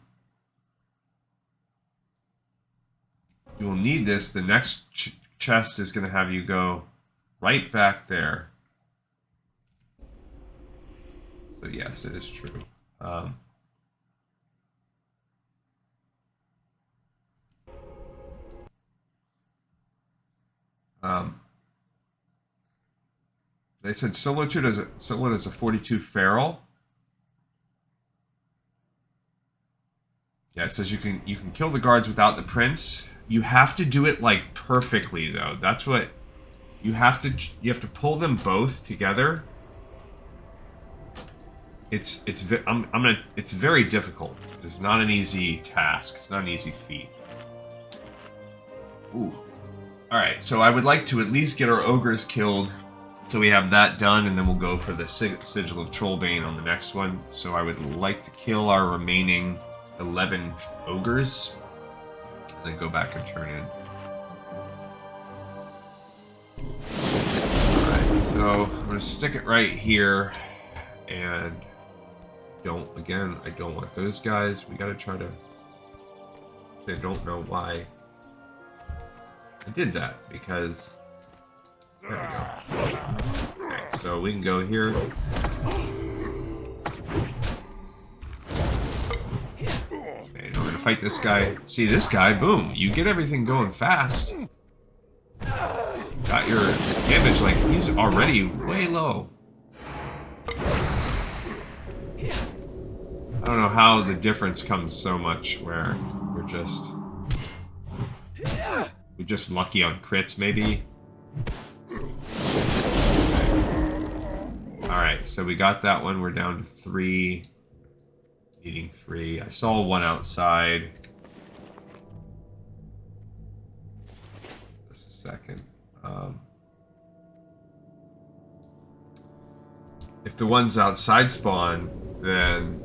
will need this. The next chest is going to have you go right back there. So yes, it is true. They said solo does a 42 feral. Yeah, it says you can kill the guards without the prince. You have to do it like perfectly though. That's what you have to pull them both together. It's very difficult. It's not an easy task. It's not an easy feat. Ooh. All right, so I would like to at least get our ogres killed, so we have that done, and then we'll go for the Sigil of Trollbane on the next one. So I would like to kill our remaining 11 ogres, and then go back and turn in. Alright, so I'm going to stick it right here, and I don't want those guys. We got to try to... I don't know why I did that, because... There we go. Okay, so we can go here. Okay, we're gonna fight this guy. See this guy, boom. You get everything going fast. Got your damage, like, he's already way low. I don't know how the difference comes so much where we're just lucky on crits, maybe. Alright, so we got that one. We're down to 3. Needing 3. I saw one outside. Just a second. If the ones outside spawn, then...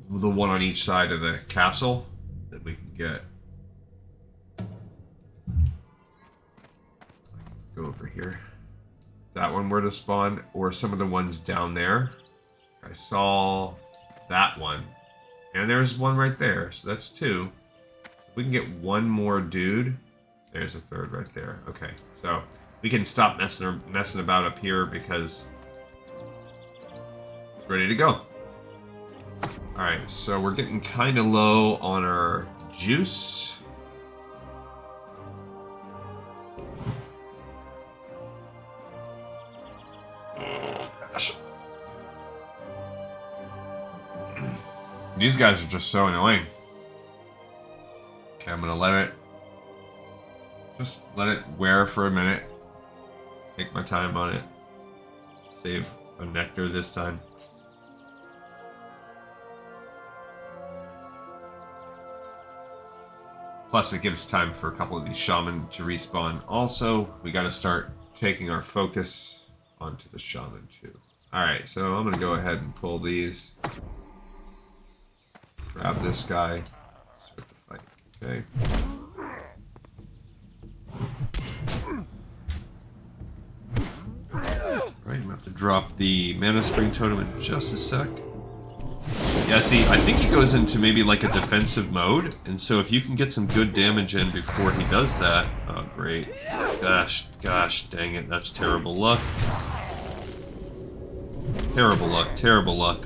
the one on each side of the castle that we can get. Go over here. That one were to spawn, or some of the ones down there. I saw that one. And there's one right there, so that's 2. If we can get one more dude, there's a 3rd right there. Okay, so we can stop messing about up here because it's ready to go. Alright, so we're getting kind of low on our juice. Oh, gosh. These guys are just so annoying. Okay, I'm gonna let it wear for a minute. Take my time on it. Save a nectar this time. Plus, it gives time for a couple of these shaman to respawn. Also, we got to start taking our focus onto the shaman too. Alright, so I'm going to go ahead and pull these. grab this guy. Start the fight. Okay. Right, I'm gonna have to drop the Mana Spring Totem in just a sec. Yeah, see, I think he goes into maybe like a defensive mode, and so if you can get some good damage in before he does that, oh great. Gosh, dang it, that's terrible luck. Terrible luck, terrible luck.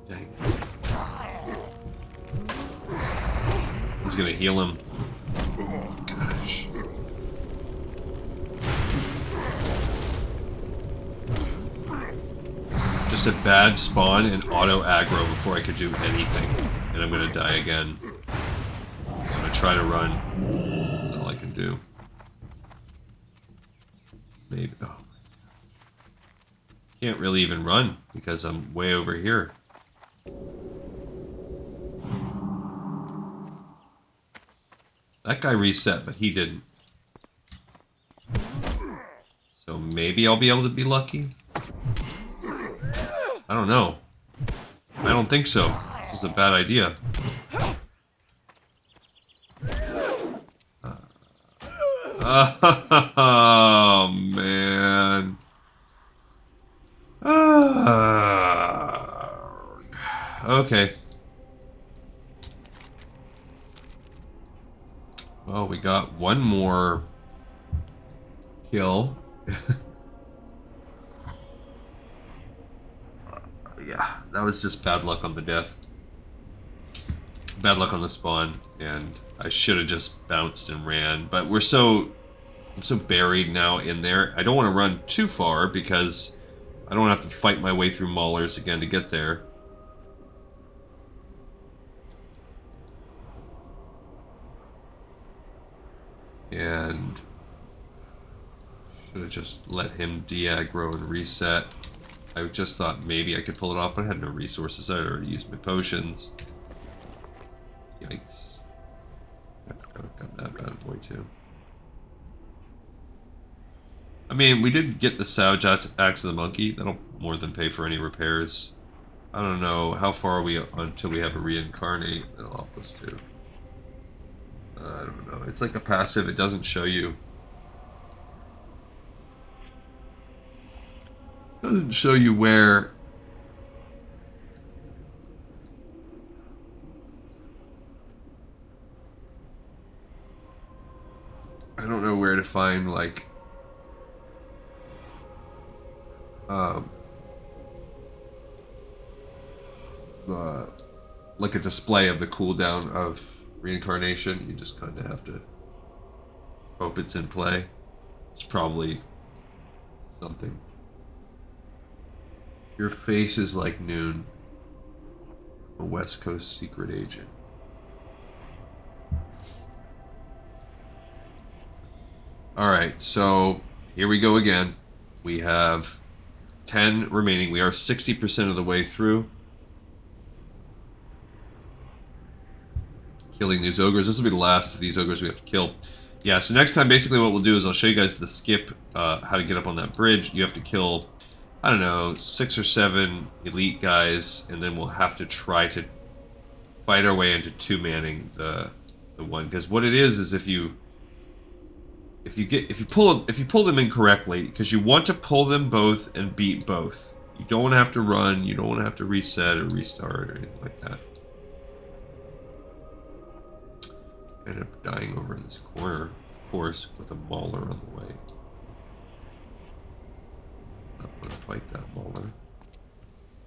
Dang it. He's gonna heal him. Gosh. Just a bad spawn and auto aggro before I could do anything. And I'm gonna die again. I'm gonna try to run. That's all I can do. Maybe. Oh. Can't really even run because I'm way over here. That guy reset, but he didn't. So maybe I'll be able to be lucky? I don't know. I don't think so. This is a bad idea. Oh, man. Okay. Well, we got one more kill. Yeah, that was just bad luck on the death. Bad luck on the spawn, and I should have just bounced and ran. But I'm so buried now in there. I don't want to run too far because I don't have to fight my way through maulers again to get there. And should have just let him de-aggro and reset. I just thought maybe I could pull it off, but I had no resources. I had already used my potions. Yikes. I've got that bad boy too. I mean, we did get the Savage Axe of the Monkey. That'll more than pay for any repairs. I don't know, how far are we until we have a reincarnate? That'll help us too. I don't know. It's like a passive. It doesn't show you. Doesn't show you where. I don't know where to find like like a display of the cooldown of reincarnation. You just kind of have to hope it's in play. It's probably something. Your face is like noon. A West Coast secret agent. Alright, so here we go again. We have 10 remaining. We are 60% of the way through. Killing these ogres. This will be the last of these ogres we have to kill. Yeah, so next time basically what we'll do is I'll show you guys the skip, how to get up on that bridge. You have to kill, I don't know, 6 or 7 elite guys, and then we'll have to try to fight our way into two-manning the one. Because what it is if you pull them in correctly, because you want to pull them both and beat both. You don't want to have to run, you don't want to have to reset or restart or anything like that. End up dying over in this corner, of course, with a mauler on the way. I don't want to fight that mauler.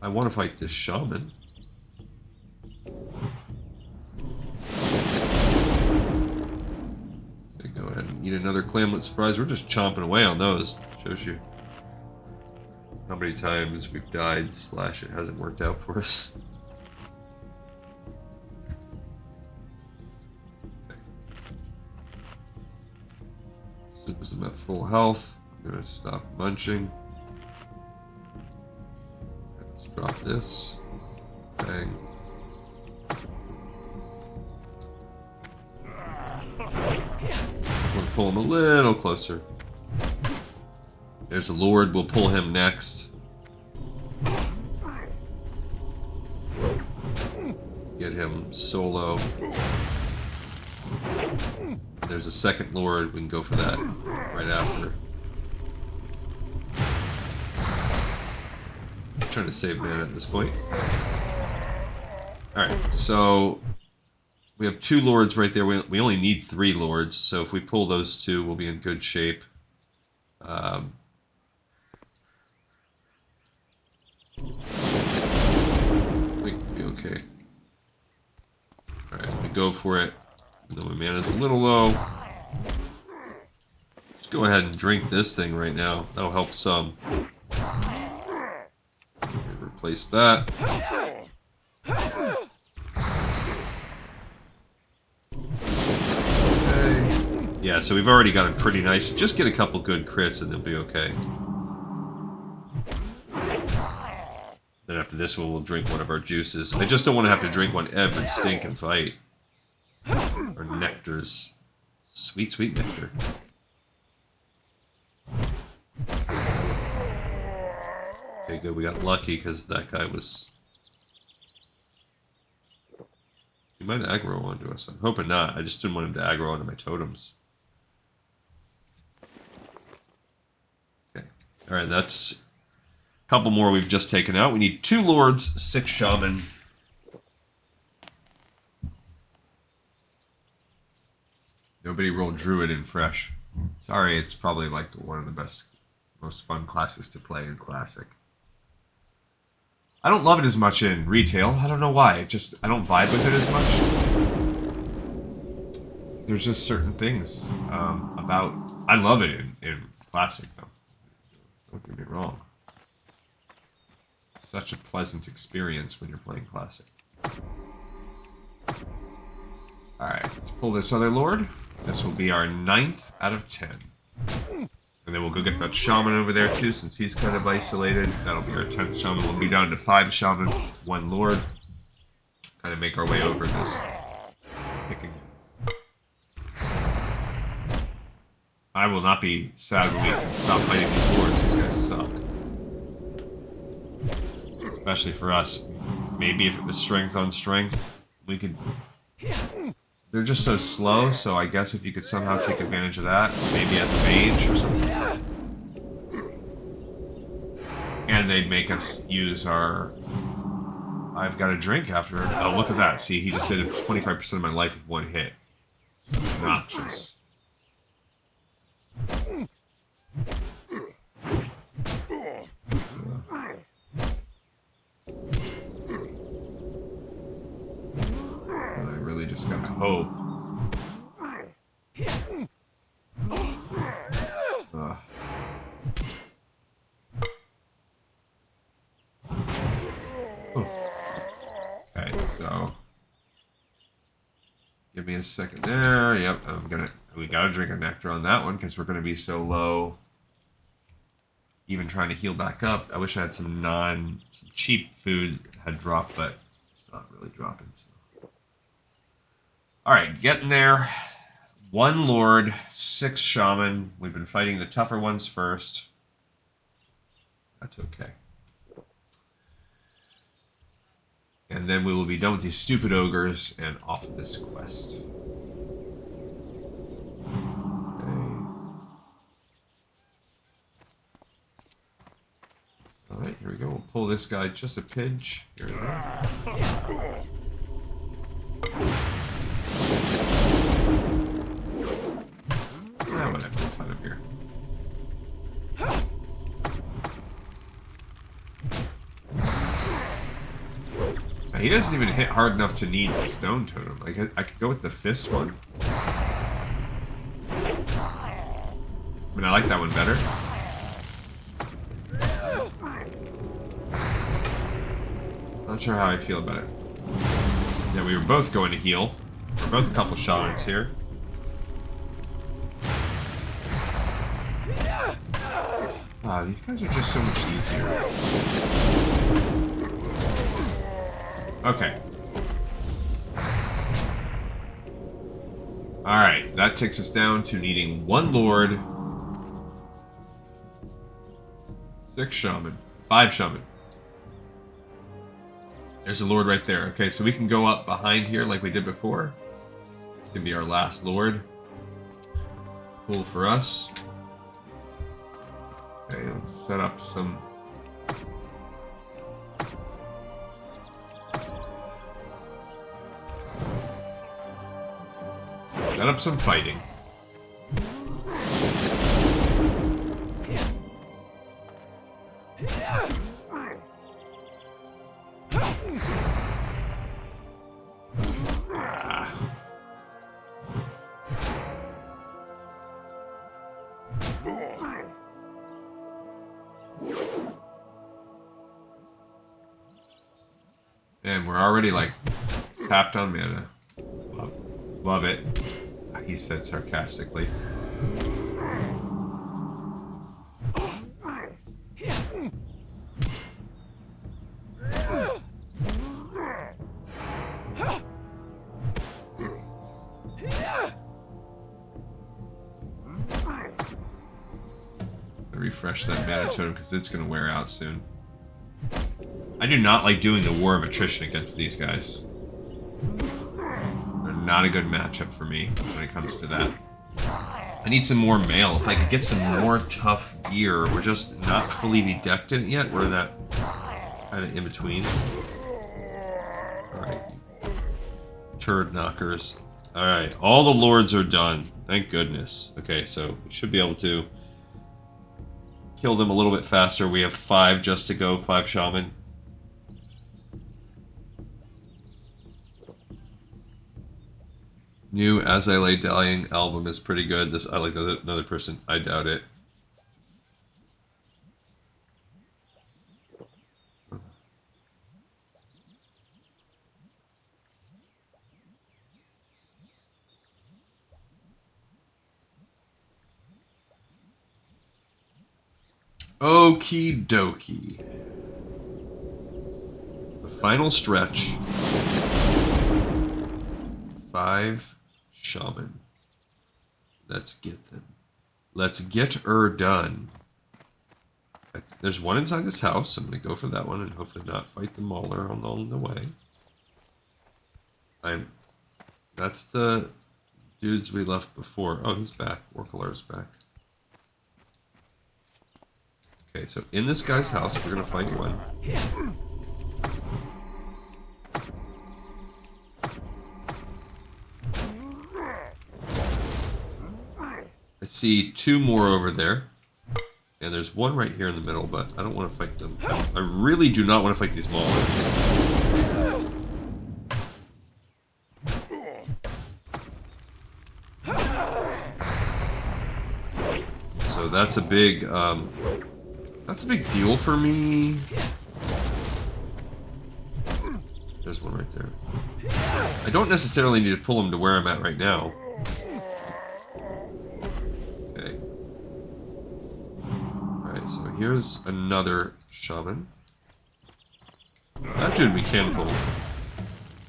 I want to fight this shaman. Go ahead and eat another clamlet surprise. We're just chomping away on those. Shows you how many times we've died / it hasn't worked out for us. As soon as I'm at full health, I'm gonna stop munching. Let's drop this. Bang. We'll pull him a little closer. There's a Lord. We'll pull him next. Get him solo. There's a second Lord. We can go for that right after. I'm trying to save mana at this point. Alright, so we have 2 Lords right there. We only need 3 Lords, so if we pull those 2, we'll be in good shape. We can be okay. Alright, we go for it. Though my mana's a little low. Let's go ahead and drink this thing right now. That'll help some. Replace that. Okay. Yeah, so we've already got it pretty nice. Just get a couple good crits and they'll be okay. Then after this one, we'll drink one of our juices. I just don't want to have to drink one every stinking fight. Or nectars. Sweet, sweet nectar. Okay, good. We got lucky because that guy was... He might aggro onto us. I'm hoping not. I just didn't want him to aggro onto my totems. Okay. Alright, that's... a couple more we've just taken out. We need 2 Lords, 6 Shaman. Nobody rolled Druid in Fresh. Sorry, it's probably like one of the best, most fun classes to play in Classic. I don't love it as much in Retail. I don't know why. I don't vibe with it as much. There's just certain things about... I love it in Classic, though. Don't get me wrong. Such a pleasant experience when you're playing Classic. Alright, let's pull this other Lord. This will be our 9th out of 10. And then we'll go get that Shaman over there too, since he's kind of isolated. That'll be our 10th Shaman. We'll be down to 5 Shaman, 1 Lord. Kind of make our way over this picking. I will not be sad when we can stop fighting these Lords. These guys suck. Especially for us. Maybe if it was strength on strength, we could... They're just so slow, so I guess if you could somehow take advantage of that, maybe as a mage or something. And they'd make us use our... I've got a drink after... Oh, look at that. See, he just did 25% of my life with 1 hit. Obnoxious. Just gotta hope. Okay, so give me a second there. Yep, we gotta drink a nectar on that one because we're gonna be so low. Even trying to heal back up. I wish I had some cheap food had dropped, but it's not really dropping. Alright, getting there. 1 Lord, 6 Shaman. We've been fighting the tougher ones first. That's okay. And then we will be done with these stupid ogres and off this quest. Okay. Alright, here we go. We'll pull this guy just a pinch. Here we go. Yeah, whatever. We'll find him here. Now, he doesn't even hit hard enough to need the stone totem. Like, I could go with the fist one. I mean, I like that one better. Not sure how I feel about it. Yeah, we were both going to heal. We're both a couple shamans here. Ah, these guys are just so much easier. Okay. Alright, that takes us down to needing 1 Lord. 6 shaman. 5 shaman. There's a lord right there. Okay, so we can go up behind here like we did before. It's gonna be our last lord. Cool for us. Okay, let's set up some... Set up some fighting. And we're already like tapped on mana. Love it. He said sarcastically. Refresh that mana totem because it's going to wear out soon. I do not like doing the War of Attrition against these guys. They're not a good matchup for me when it comes to that. I need some more mail. If I could get some more tough gear. We're just not fully bedecked in it yet. We're that kind of in between. Alright. Turd knockers. Alright, all the lords are done. Thank goodness. Okay, so we should be able to kill them a little bit faster. We have 5 just to go, 5 shaman. New As I Lay Dying album is pretty good. This I like another person. I doubt it. Okie dokie. The final stretch. 5 shaman. Let's get them. Let's get her done. There's one inside this house. I'm going to go for that one and hopefully not fight the mauler along the way. That's the dudes we left before. Oh, he's back. Warclair's back. Okay, so in this guy's house, we're going to fight one. I see 2 more over there. And there's one right here in the middle, but I don't want to fight them. I really do not want to fight these maulers. So that's a big deal for me. There's one right there. I don't necessarily need to pull him to where I'm at right now. Okay. Alright, so here's another shaman. That dude we can pull.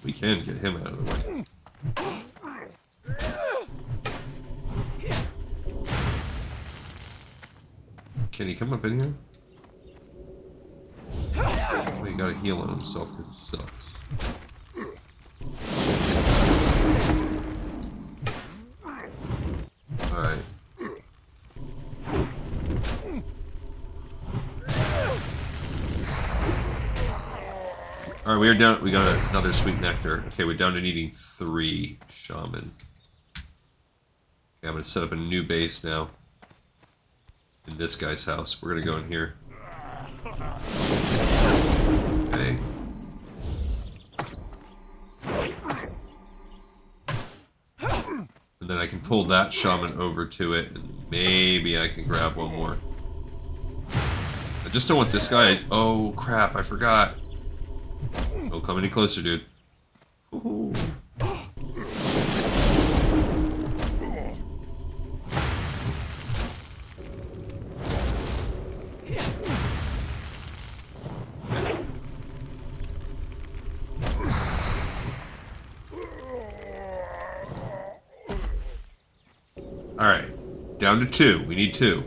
We can get him out of the way. Can he come up in here? Oh, he got a heal on himself because he sucks. Alright. Alright, we are down. We got another sweet nectar. Okay, we're down to needing 3 shaman. Okay, I'm going to set up a new base now. In this guy's house. We're going to go in here. Okay. And then I can pull that shaman over to it, and maybe I can grab one more. I just don't want this guy... Oh, crap, I forgot. Don't come any closer, dude. Ooh. Alright, down to 2. We need 2.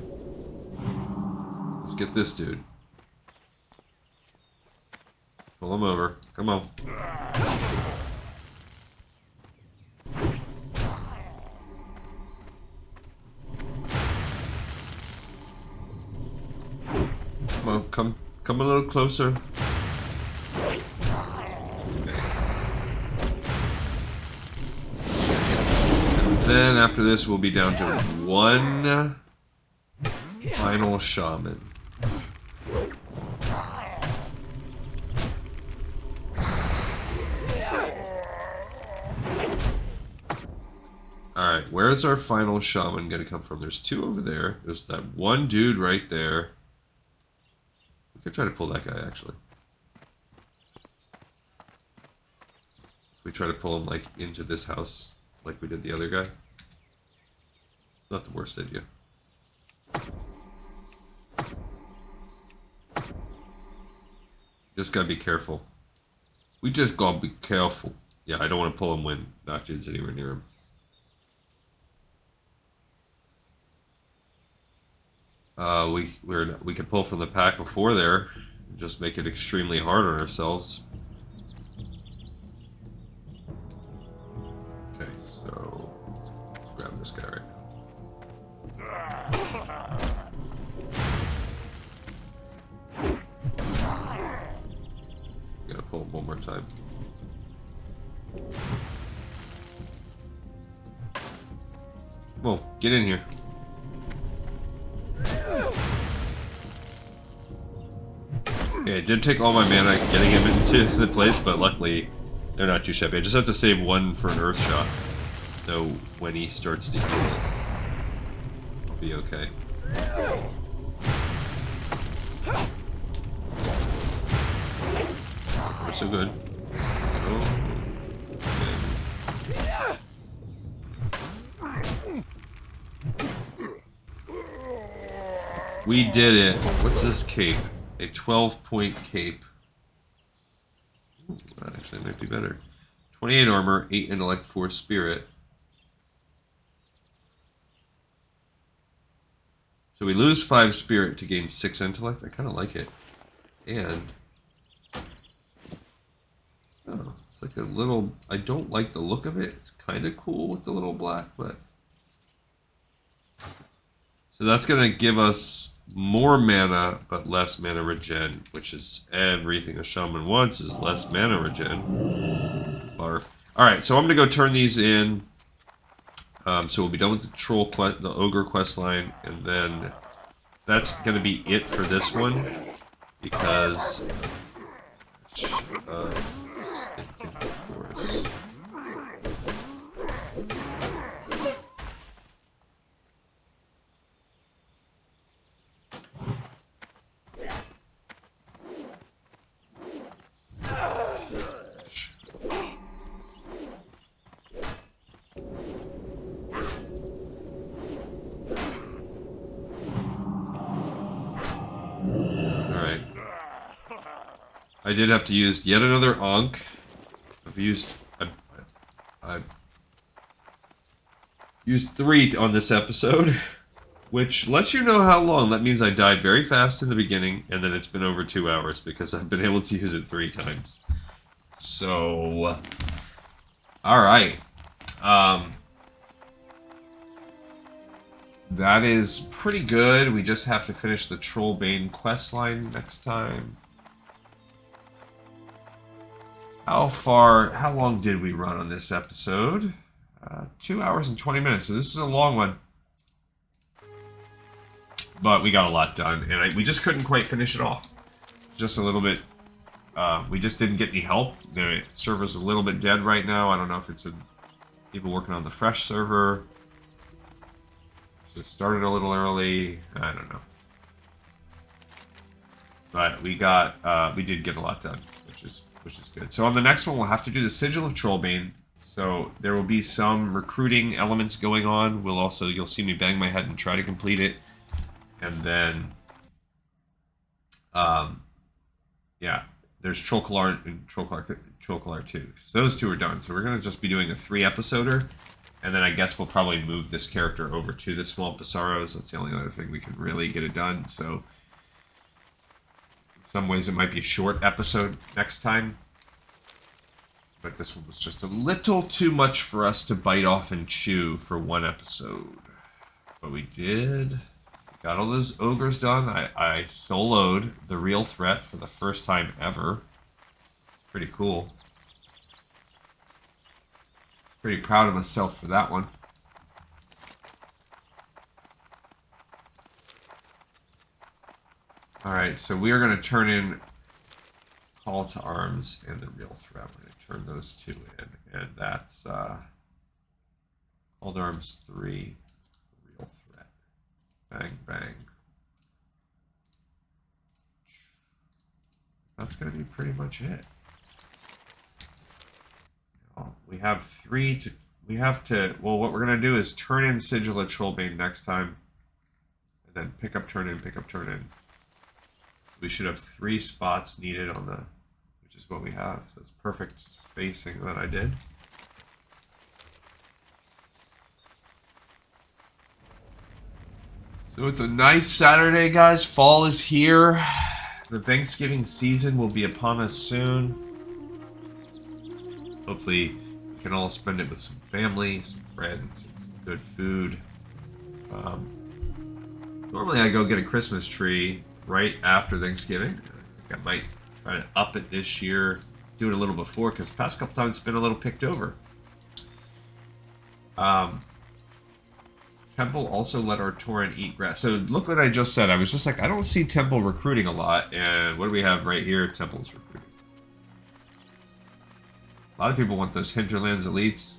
Let's get this dude. Pull him over. Come on. Come on, come a little closer. And then after this, we'll be down to one final shaman. Alright, where's our final shaman gonna come from? There's two over there. There's that one dude right there. We could try to pull that guy, actually. If we try to pull him, like, into this house, like we did the other guy. Not the worst idea. Just gotta be careful. We just gotta be careful. Yeah, I don't want to pull him when Noctune's anywhere near him. We could pull from the pack before there, and just make it extremely hard on ourselves. Okay, so let's grab this guy right now. Gotta pull him one more time. Well, get in here. Yeah, it did take all my mana getting him into the place, but luckily they're not too shabby. I just have to save one for an earth shot. So when he starts to heal, I'll be okay. We're so good. Oh. We did it. What's this cape? A 12-point cape. Ooh, that actually might be better. 28 armor, 8 intellect, 4 spirit. So we lose 5 spirit to gain 6 intellect. I kind of like it. And... oh, it's like a little... I don't like the look of it. It's kind of cool with the little black, but... so that's going to give us more mana, but less mana regen, which is everything a shaman wants, is less mana regen. Barf. Alright, so I'm going to go turn these in. So we'll be done with the troll quest, the ogre quest line, and then that's going to be it for this one, because... stinking forest. I did have to use yet another Ankh. I've used 3 on this episode, which lets you know how long. That means I died very fast in the beginning, and then it's been over 2 hours because I've been able to use it 3 times. So, alright. That is pretty good. We just have to finish the Trollbane questline next time. How long did we run on this episode? 2 hours and 20 minutes, so this is a long one. But we got a lot done, and we just couldn't quite finish it off. Just a little bit, we just didn't get any help. The server's a little bit dead right now. I don't know if it's people working on the fresh server. It started a little early. I don't know. But we did get a lot done, which is good. So on the next one, we'll have to do the Sigil of Trollbane. So there will be some recruiting elements going on. You'll see me bang my head and try to complete it. And then, yeah, there's Trollcalar and Trollcalar 2. So those 2 are done. So we're going to just be doing a 3-episoder. And then I guess we'll probably move this character over to the Small Psaros. That's the only other thing we can really get it done. So some ways it might be a short episode next time. But this one was just a little too much for us to bite off and chew for one episode. But we did. Got all those ogres done. I soloed the real threat for the first time ever. Pretty cool. Pretty proud of myself for that one. Alright, so we are going to turn in Call to Arms and the real threat. We're going to turn those two in. And that's Call to Arms 3, real threat. Bang, bang. That's going to be pretty much it. We have well, what we're going to do is turn in Sigil of Trollbane next time. And then pick up, turn in, pick up, turn in. We should have 3 spots needed on the, which is what we have. So it's perfect spacing that I did. So it's a nice Saturday, guys. Fall is here. The Thanksgiving season will be upon us soon. Hopefully, we can all spend it with some family, some friends, and some good food. Normally, I go get a Christmas tree right after Thanksgiving. I think I might try to up it this year, do it a little before, because the past couple times it's been a little picked over. Temple also let our Tauren eat grass. So look what I just said. I was just like, I don't see Temple recruiting a lot. And what do we have right here? Temple's recruiting. A lot of people want those Hinterlands elites.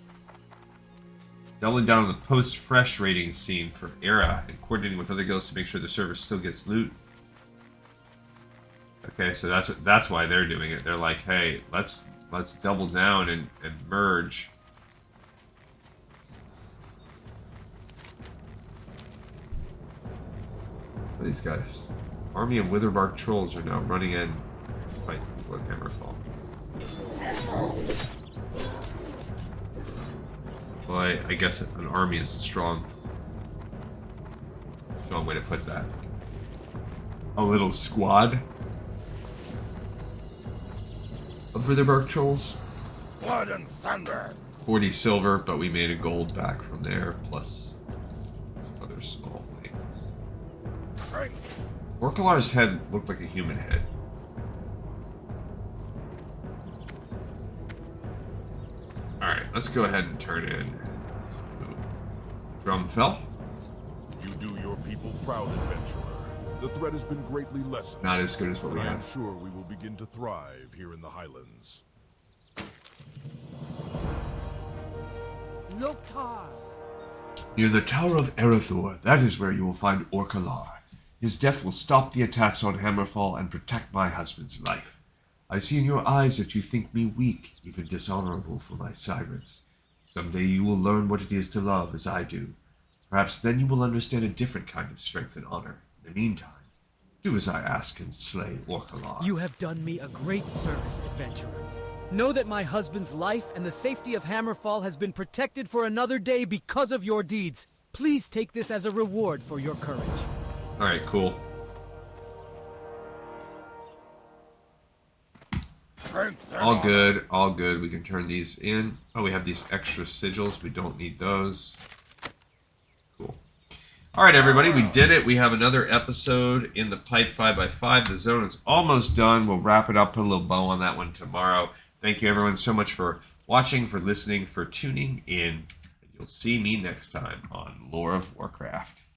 Doubling down on the post-fresh raiding scene for Era and coordinating with other guilds to make sure the server still gets loot. Okay, so that's why they're doing it. They're like, hey, let's double down and merge. What are these guys? Army of Witherbark trolls are now running in to fight people in Hammerfall. Well, I guess an army is a strong way to put that. A little squad of Witherbark trolls. Blood and thunder. 40 silver, but we made a gold back from there, plus some other small things. Orkalar's head looked like a human head. Alright, let's go ahead and turn in Drumfell. You do your people proud, adventurer. The threat has been greatly lessened. Not as good as what we I am have. sure we will begin to thrive here in the Highlands. Loktar! Near the Tower of Arathor, that is where you will find Orkalar. His death will stop the attacks on Hammerfall and protect my husband's life. I see in your eyes that you think me weak, even dishonorable for my sirens. Someday you will learn what it is to love as I do. Perhaps then you will understand a different kind of strength and honor. In the meantime, do as I ask and slay Orkalar. You have done me a great service, adventurer. Know that my husband's life and the safety of Hammerfall has been protected for another day because of your deeds. Please take this as a reward for your courage. Alright, cool. All good, all good. We can turn these in. Oh, we have these extra sigils. We don't need those. Cool. Alright, everybody, we did it. We have another episode in the pipe 5x5. The zone is almost done. We'll wrap it up, put a little bow on that one tomorrow. Thank you, everyone, so much for watching, for listening, for tuning in. You'll see me next time on Lore of Warcraft.